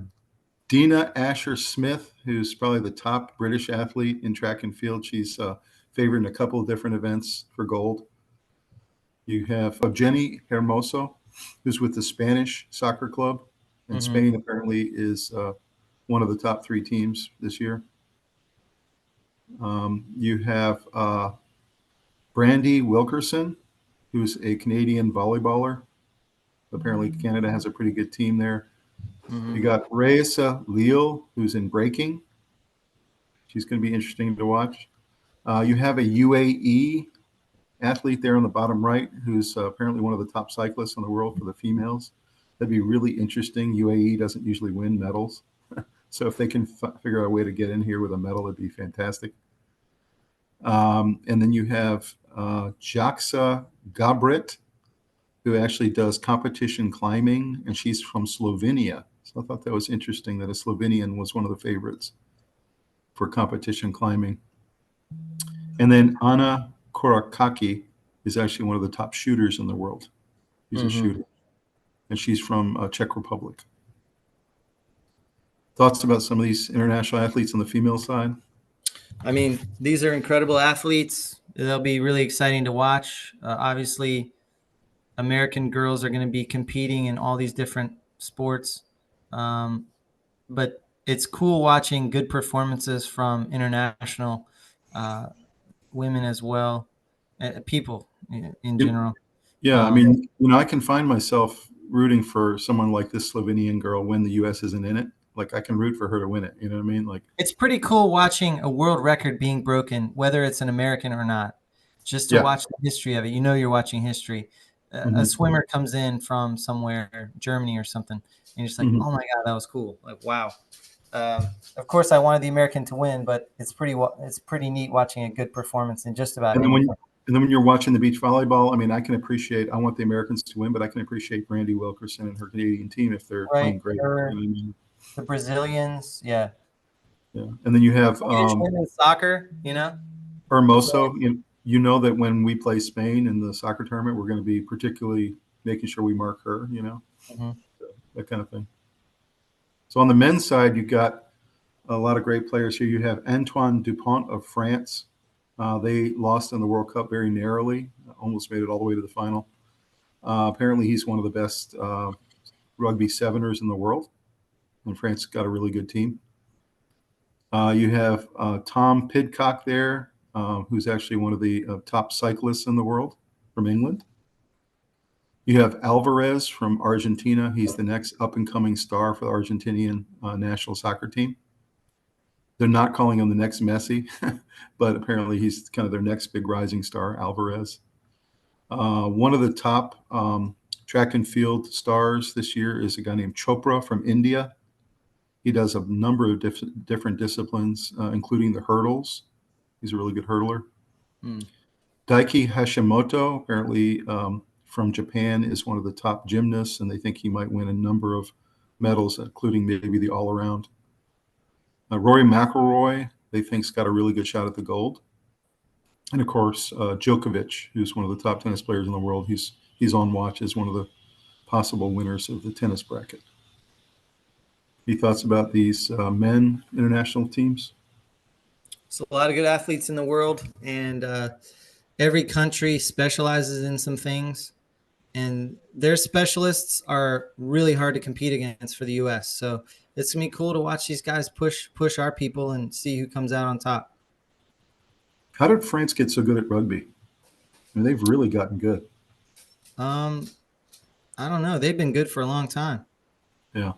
Dina Asher Smith, who's probably the top British athlete in track and field. She's favored in a couple of different events for gold. You have Jenny Hermoso, who's with the Spanish soccer club, and Mhm. Spain apparently is one of the top 3 teams this year. You have Brandy Wilkerson, who's a Canadian volleyballer. Apparently, Canada has a pretty good team there. You Mhm. got Raisa Leal, who's in breaking. She's going to be interesting to watch. You have a UAE athlete there on the bottom right, who's apparently one of the top cyclists in the world for the females. That'd be really interesting. UAE doesn't usually win medals. So if they can figure out a way to get in here with a medal, it'd be fantastic. And then you have Jaksa Gabrit, who actually does competition climbing, and she's from Slovenia. So I thought that was interesting that a Slovenian was one of the favorites for competition climbing. And then Anna Korakaki is actually one of the top shooters in the world. She's a Mhm. shooter, and she's from Czech Republic. Thoughts about some of these international athletes on the female side? I mean, these are incredible athletes. They'll be really exciting to watch. Obviously, American girls are going to be competing in all these different sports. Um, but it's cool watching good performances from international uh, women as well, people in It, general. yeah, I Um, mean, I can find myself rooting for someone like this Slovenian girl when the U.S. isn't in it. Like, I can root for her to win it. You know what I mean? Like, it's pretty cool watching a world record being broken, whether it's an American or not, just to yeah. watch the history of it. You know, you're watching history. A Hmm. swimmer comes in from somewhere, Germany or something, and you're just like, Hmm. oh my God, that was cool. Like, wow. Of course, I wanted the American to win, but it's pretty neat watching a good performance in just about And then when anything. and then when you're watching the beach volleyball, I mean, I want the Americans to win, but I can appreciate Brandy Wilkerson and her Canadian team if they're playing Right? great. Or You know what I mean? the Brazilians, yeah. Yeah. And then you have Women's soccer, you know. Hermoso. You know that when we play Spain in the soccer tournament, we're going to be particularly making sure we mark her. Mhm. That kind of thing. So on the men's side, you've got a lot of great players here. You have Antoine Dupont of France. They lost in the World Cup very narrowly, almost made it all the way to the final. Apparently, he's one of the best rugby seveners in the world, and France got a really good team. You have Tom Pidcock there, who's actually one of the top cyclists in the world from England. You have Alvarez from Argentina. He's the next up and coming star for the Argentinian national soccer team. They're not calling him the next Messi, but apparently he's kind of their next big rising star, Alvarez. One of the top track and field stars this year is a guy named Chopra from India. He does a number of different disciplines, including the hurdles. He's a really good hurdler. Mm. Daiki Hashimoto, apparently from Japan, is one of the top gymnasts, and they think he might win a number of medals, including maybe the all-around. Rory McIlroy, they think's got a really good shot at the gold. And of course, Djokovic, who's one of the top tennis players in the world, he's on watch as one of the possible winners of the tennis bracket. Any thoughts about these men international teams? So a lot of good athletes in the world, and every country specializes in some things, and their specialists are really hard to compete against for the U.S. So it's gonna be cool to watch these guys push our people and see who comes out on top. How did France get so good at rugby? I mean, they've really gotten good. Um, I don't know. They've been good for a long time. Yeah.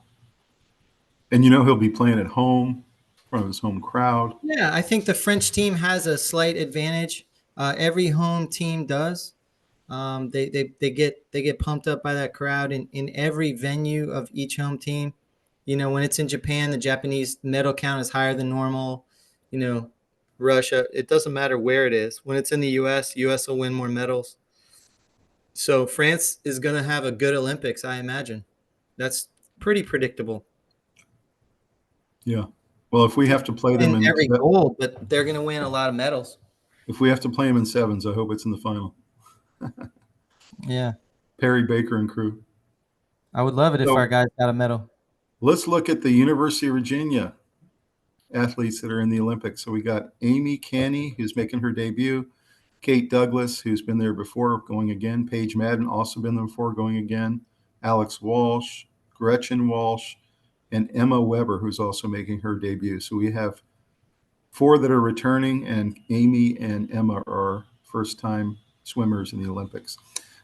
And he'll be playing at home in front of his home crowd. Yeah, I think the French team has a slight advantage. Every home team does. They get pumped up by that crowd in every venue of each home team. When it's in Japan, the Japanese medal count is higher than normal. Russia, it doesn't matter where it is. When it's in the US will win more medals. So France is going to have a good Olympics, I imagine. That's pretty predictable. Yeah. Well, if we have to play them And in every gold, but they're going to win a lot of medals. if we have to play them in sevens, I hope it's in the final. Yeah. Perry Baker and crew. I would love it if our So guys got a medal. let's look at the University of Virginia athletes that are in the Olympics. So we got Amy Canny, who's making her debut. Kate Douglas, who's been there before, going again. Paige Madden, also been there before, going again. Alex Walsh, Gretchen Walsh, and Emma Weber, who's also making her debut. So we have 4 that are returning, and Amy and Emma are first-time swimmers in the Olympics.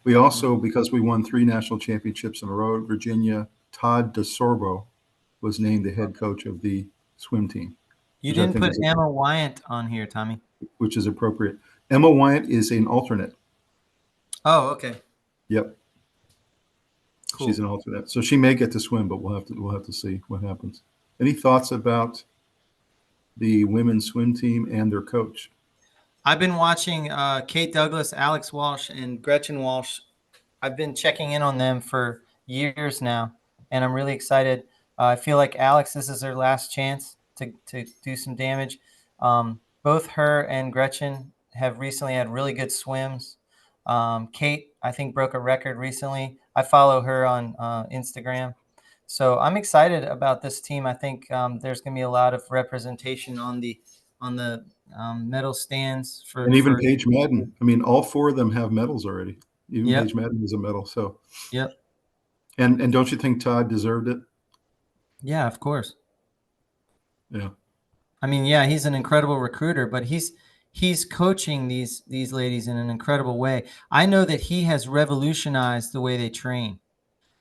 We also, because we won 3 national championships in a row at Virginia, Todd DeSorbo was named the head coach of the swim team. You didn't put Emma Wyant on here, Tommy. Which is appropriate. Emma Wyant is an alternate. Oh, okay. Yep. Cool. She's an alternate. So she may get to swim, but we'll have to see what happens. Any thoughts about the women's swim team and their coach? I've been watching Kate Douglas, Alex Walsh, and Gretchen Walsh. I've been checking in on them for years now, and I'm really excited. I feel like Alex, this is her last chance to do some damage. Both her and Gretchen have recently had really good swims. Kate, I think, broke a record recently. I follow her on Instagram. So I'm excited about this team. I think there's going to be a lot of representation on the medal stands and even Paige Madden. I mean, all 4 of them have medals already. Even Paige Madden has a medal. So yep. And don't you think Todd deserved it? Yeah, of course. Yeah. I mean, yeah, he's an incredible recruiter, but he's coaching these ladies in an incredible way. I know that he has revolutionized the way they train.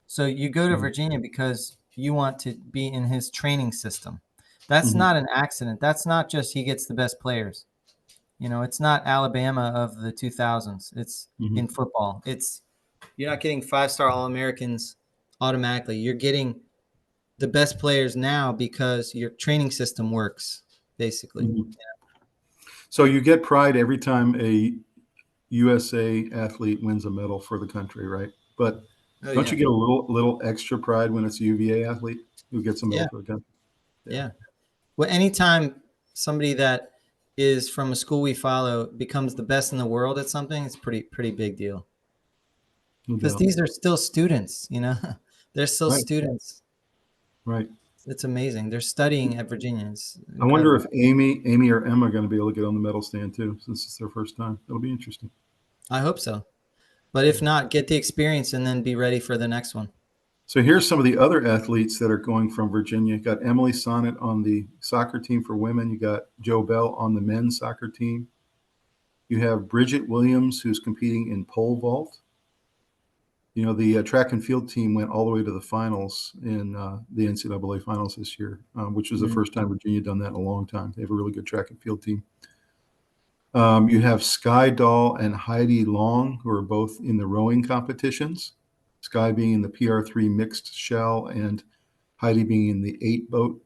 So you go to Virginia because you want to be in his training system. That's not an accident. That's not just he gets the best players. It's not Alabama of the 2000s. It's in football. You're not getting 5-star All-Americans automatically. You're getting the best players now because your training system works, basically. Yeah. So you get pride every time a USA athlete wins a medal for the country, right? But don't you get a little extra pride when it's a UVA athlete who gets a medal for the country? Yeah. Well, anytime somebody that is from a school we follow becomes the best in the world at something, it's pretty big deal. Because these are still students, they're still students. Right. It's amazing. They're studying at Virginia. I wonder if Amy or Emma are going to be able to get on the medal stand too, since it's their first time. It'll be interesting. I hope so. But if not, get the experience and then be ready for the next one. So here's some of the other athletes that are going from Virginia. You got Emily Sonnet on the soccer team for women. You got Joe Bell on the men's soccer team. You have Bridget Williams, who's competing in pole vault. The track and field team went all the way to the finals in the NCAA finals this year, which was the first time Virginia had done that in a long time. They have a really good track and field team. You have Sky Dahl and Heidi Long, who are both in the rowing competitions. Sky being in the PR3 mixed shell and Heidi being in the 8 boat.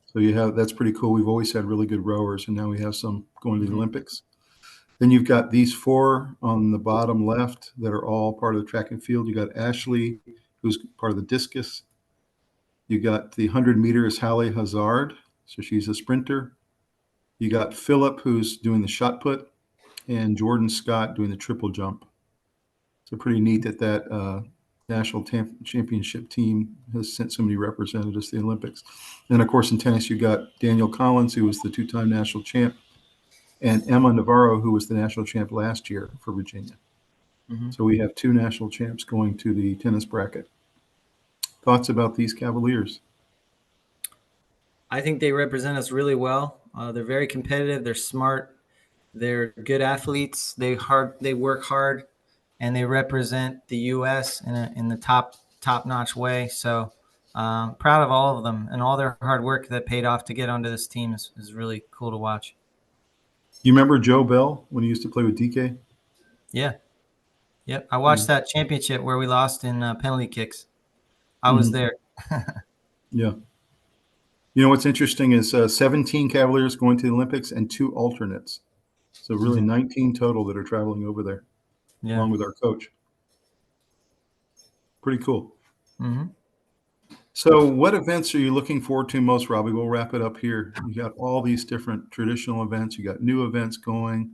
So that's pretty cool. We've always had really good rowers, and now we have some going to the Olympics. Then you've got these 4 on the bottom left that are all part of the track and field. You got Ashley, who's part of the discus. You got the 100 meters Halle Hazard, so she's a sprinter. You got Phillip, who's doing the shot put, and Jordan Scott doing the triple jump. So pretty neat that national championship team has sent so many representatives to the Olympics. And of course, in tennis, you got Daniel Collins, who was the 2-time national champ, and Emma Navarro, who was the national champ last year for Virginia. So we have 2 national champs going to the tennis bracket. Thoughts about these Cavaliers? I think they represent us really well. They're very competitive. They're smart. They're good athletes. They work hard. and they represent the U.S. in the top-notch way. So proud of all of them and all their hard work that paid off to get onto this team is really cool to watch. You remember Joe Bell when he used to play with DK? Yeah. Yep. I watched that championship where we lost in penalty kicks. I was there. Yeah. You know what's interesting is 17 Cavaliers going to the Olympics and 2 alternates. So really 19 total that are traveling over there, along with our coach. Pretty cool. So what events are you looking forward to most, Robbie? We'll wrap it up here. You got all these different traditional events. You got new events going,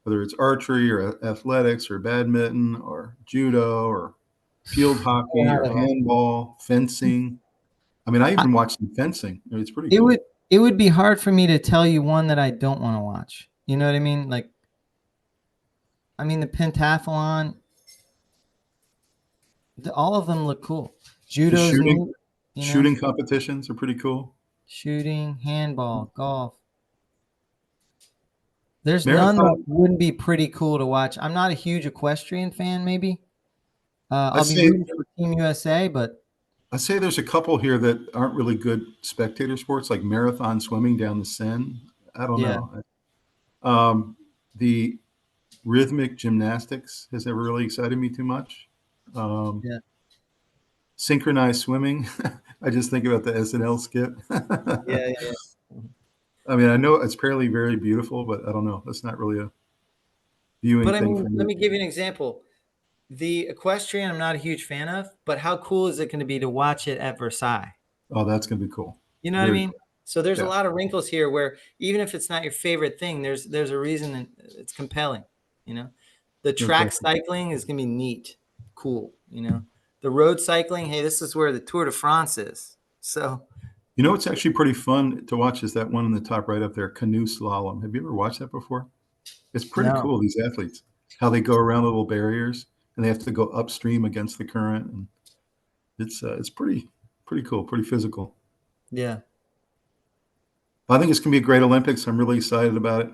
whether it's archery or athletics or badminton or judo or field hockey or handball, fencing. I mean, I even watched some fencing. It's pretty cool. It would be hard for me to tell you one that I don't want to watch. You know what I mean? Like, I mean, the pentathlon, all of them look cool. Judo's shooting, neat, shooting competitions are pretty cool. Shooting, handball, golf. There's Marathon. none that wouldn't be pretty cool to watch. I'm not a huge equestrian fan, maybe. I'll be rooting for Team USA, but I'd say there's a couple here that aren't really good spectator sports, like marathon swimming down the Seine. I don't know. The rhythmic gymnastics has never really excited me too much. Synchronized swimming. I just think about the SNL skit. I mean, I know it's apparently very beautiful, but I don't know. That's not really a viewing thing for me. Let me give you an example. The equestrian, I'm not a huge fan of, but how cool is it going to be to watch it at Versailles? Oh, that's going to be cool. You know what I mean? So there's a lot of wrinkles here where even if it's not your favorite thing, there's a reason that it's compelling. You know, the track cycling is going to be neat, cool. You know, the road cycling. Hey, this is where the Tour de France is. So, you know, it's actually pretty fun to watch is that one in the top right up there, canoe slalom. Have you ever watched that before? It's pretty cool. These athletes, how they go around the little barriers and they have to go upstream against the current, and it's pretty cool, pretty physical. Yeah. I think it's going to be a great Olympics. I'm really excited about it.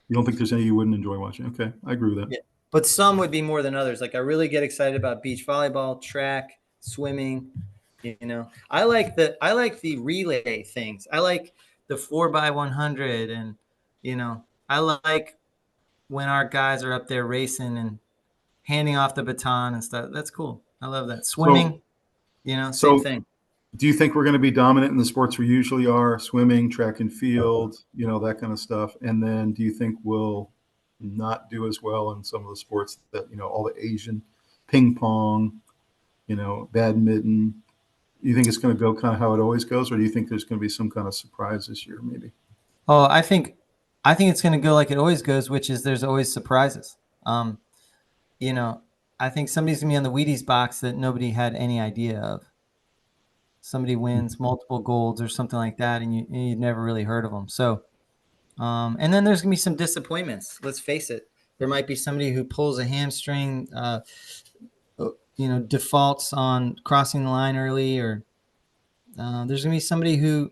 You don't think there's any you wouldn't enjoy watching? Okay, I agree with that. Yeah. But some would be more than others. Like I really get excited about beach volleyball, track, swimming. You know, I like the relay things. I like the 4x100, and you know, I like when our guys are up there racing and handing off the baton and stuff. That's cool. I love that. Swimming, you know, same thing. Do you think we're going to be dominant in the sports we usually are, swimming, track and field, you know, that kind of stuff? And then do you think we'll not do as well in some of the sports that, you know, all the Asian, ping pong, you know, badminton? You think it's going to go kind of how it always goes, or do you think there's going to be some kind of surprise this year maybe? Oh, I think it's going to go like it always goes, which is there's always surprises. You know, I think somebody's going to be on the Wheaties box that nobody had any idea of. Somebody wins multiple golds or something like that, and you've never really heard of them. So, and then there's going to be some disappointments. Let's face it. There might be somebody who pulls a hamstring, you know, defaults on crossing the line early, or there's going to be somebody who,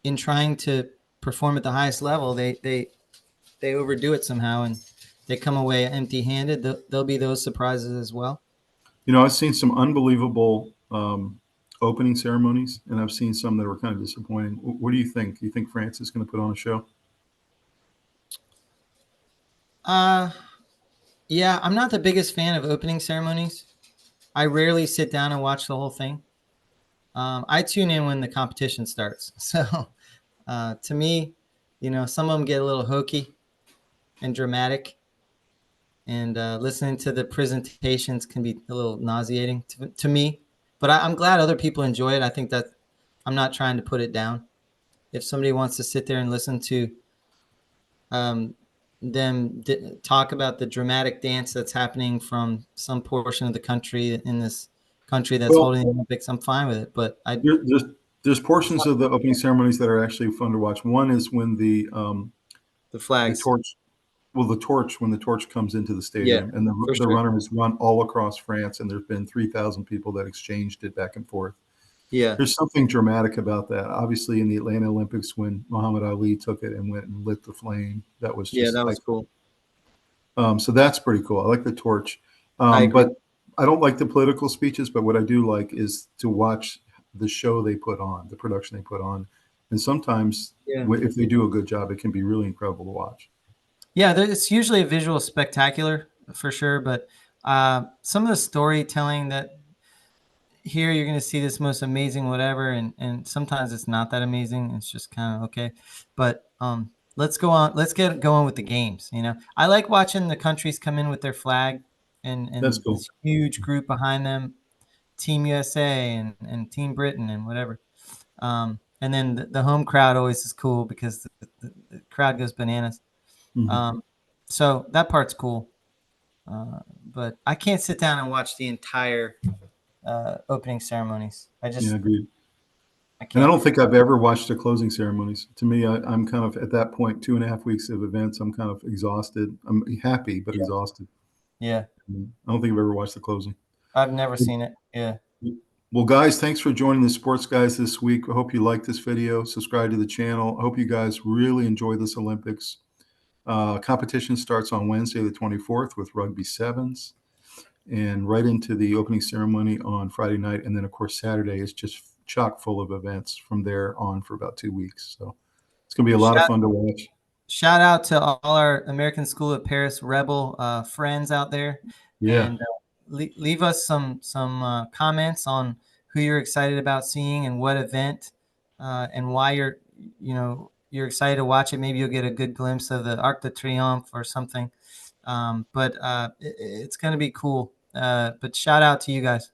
in trying to perform at the highest level, they overdo it somehow and they come away empty-handed. There'll be those surprises as well. You know, I've seen some unbelievable opening ceremonies, and I've seen some that were kind of disappointing. What do you think? Do you think France is going to put on a show? Yeah, I'm not the biggest fan of opening ceremonies. I rarely sit down and watch the whole thing. I tune in when the competition starts. So to me, you know, some of them get a little hokey and dramatic, and listening to the presentations can be a little nauseating to me. But I'm glad other people enjoy it. I think that I'm not trying to put it down. If somebody wants to sit there and listen to them talk about the dramatic dance that's happening from some portion of the country in this country that's holding the Olympics, I'm fine with it. But there's portions of the opening ceremonies that are actually fun to watch. One is when the flags, when the torch comes into the stadium, and the runners run all across France, and there's been 3,000 people that exchanged it back and forth. Yeah, there's something dramatic about that. Obviously, in the Atlanta Olympics, when Muhammad Ali took it and went and lit the flame, that was just that was cool. So that's pretty cool. I like the torch. I agree. But I don't like the political speeches, but what I do like is to watch the show they put on, the production they put on. And sometimes Yeah. if they do a good job, it can be really incredible to watch. Yeah, it's usually a visual spectacular for sure, but some of the storytelling that here you're going to see this most amazing whatever, and sometimes it's not that amazing. It's just kind of okay, but let's go on. Let's get going with the games. You know, I like watching the countries come in with their flag That's and cool. this huge group behind them, Team USA and Team Britain and whatever. And then the home crowd always is cool because the crowd goes bananas. Mhm. So that part's cool. But I can't sit down and watch the entire opening ceremonies. Yeah, agreed. I And I can't. don't think I've ever watched the closing ceremonies. To me, I'm kind of at that point, 2.5 weeks of events. I'm kind of exhausted. I'm happy, but Yeah. exhausted. Yeah. I don't think I've ever watched the closing. I've never seen it. Yeah. Well, guys, thanks for joining the Sports Guys this week. I hope you liked this video. Subscribe to the channel. I hope you guys really enjoy this Olympics. Competition starts on Wednesday, the 24th, with rugby sevens, and right into the opening ceremony on Friday night. And then, of course, Saturday is just chock full of events from there on for about 2 weeks. So it's going to be a lot of Shout, fun to watch. shout out to all our American School of Paris Rebel friends out there, Yeah. and leave us some comments on who you're excited about seeing and what event, and why you're excited to watch it. Maybe you'll get a good glimpse of the Arc de Triomphe or something. But it's going to be cool. But shout out to you guys.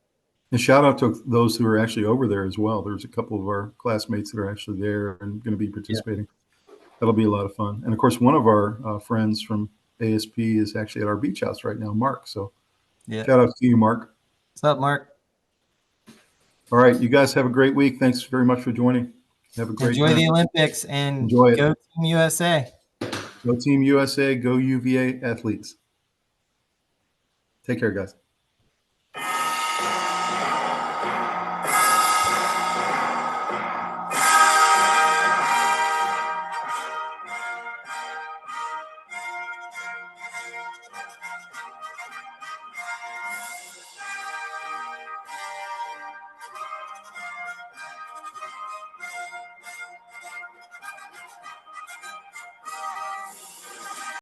And shout out to those who are actually over there as well. There's a couple of our classmates that are actually there and going to be Yeah. participating. That'll be a lot of fun. And of course, one of our friends from ASP is actually at our beach house right now, Mark. So Yeah. shout out to you, Mark. What's up, Mark? All right. You guys have a great week. Thanks very much for joining. Have a great Enjoy time. the Olympics and Enjoy it. go Team USA. Go Team USA. Go UVA athletes. Take care, guys.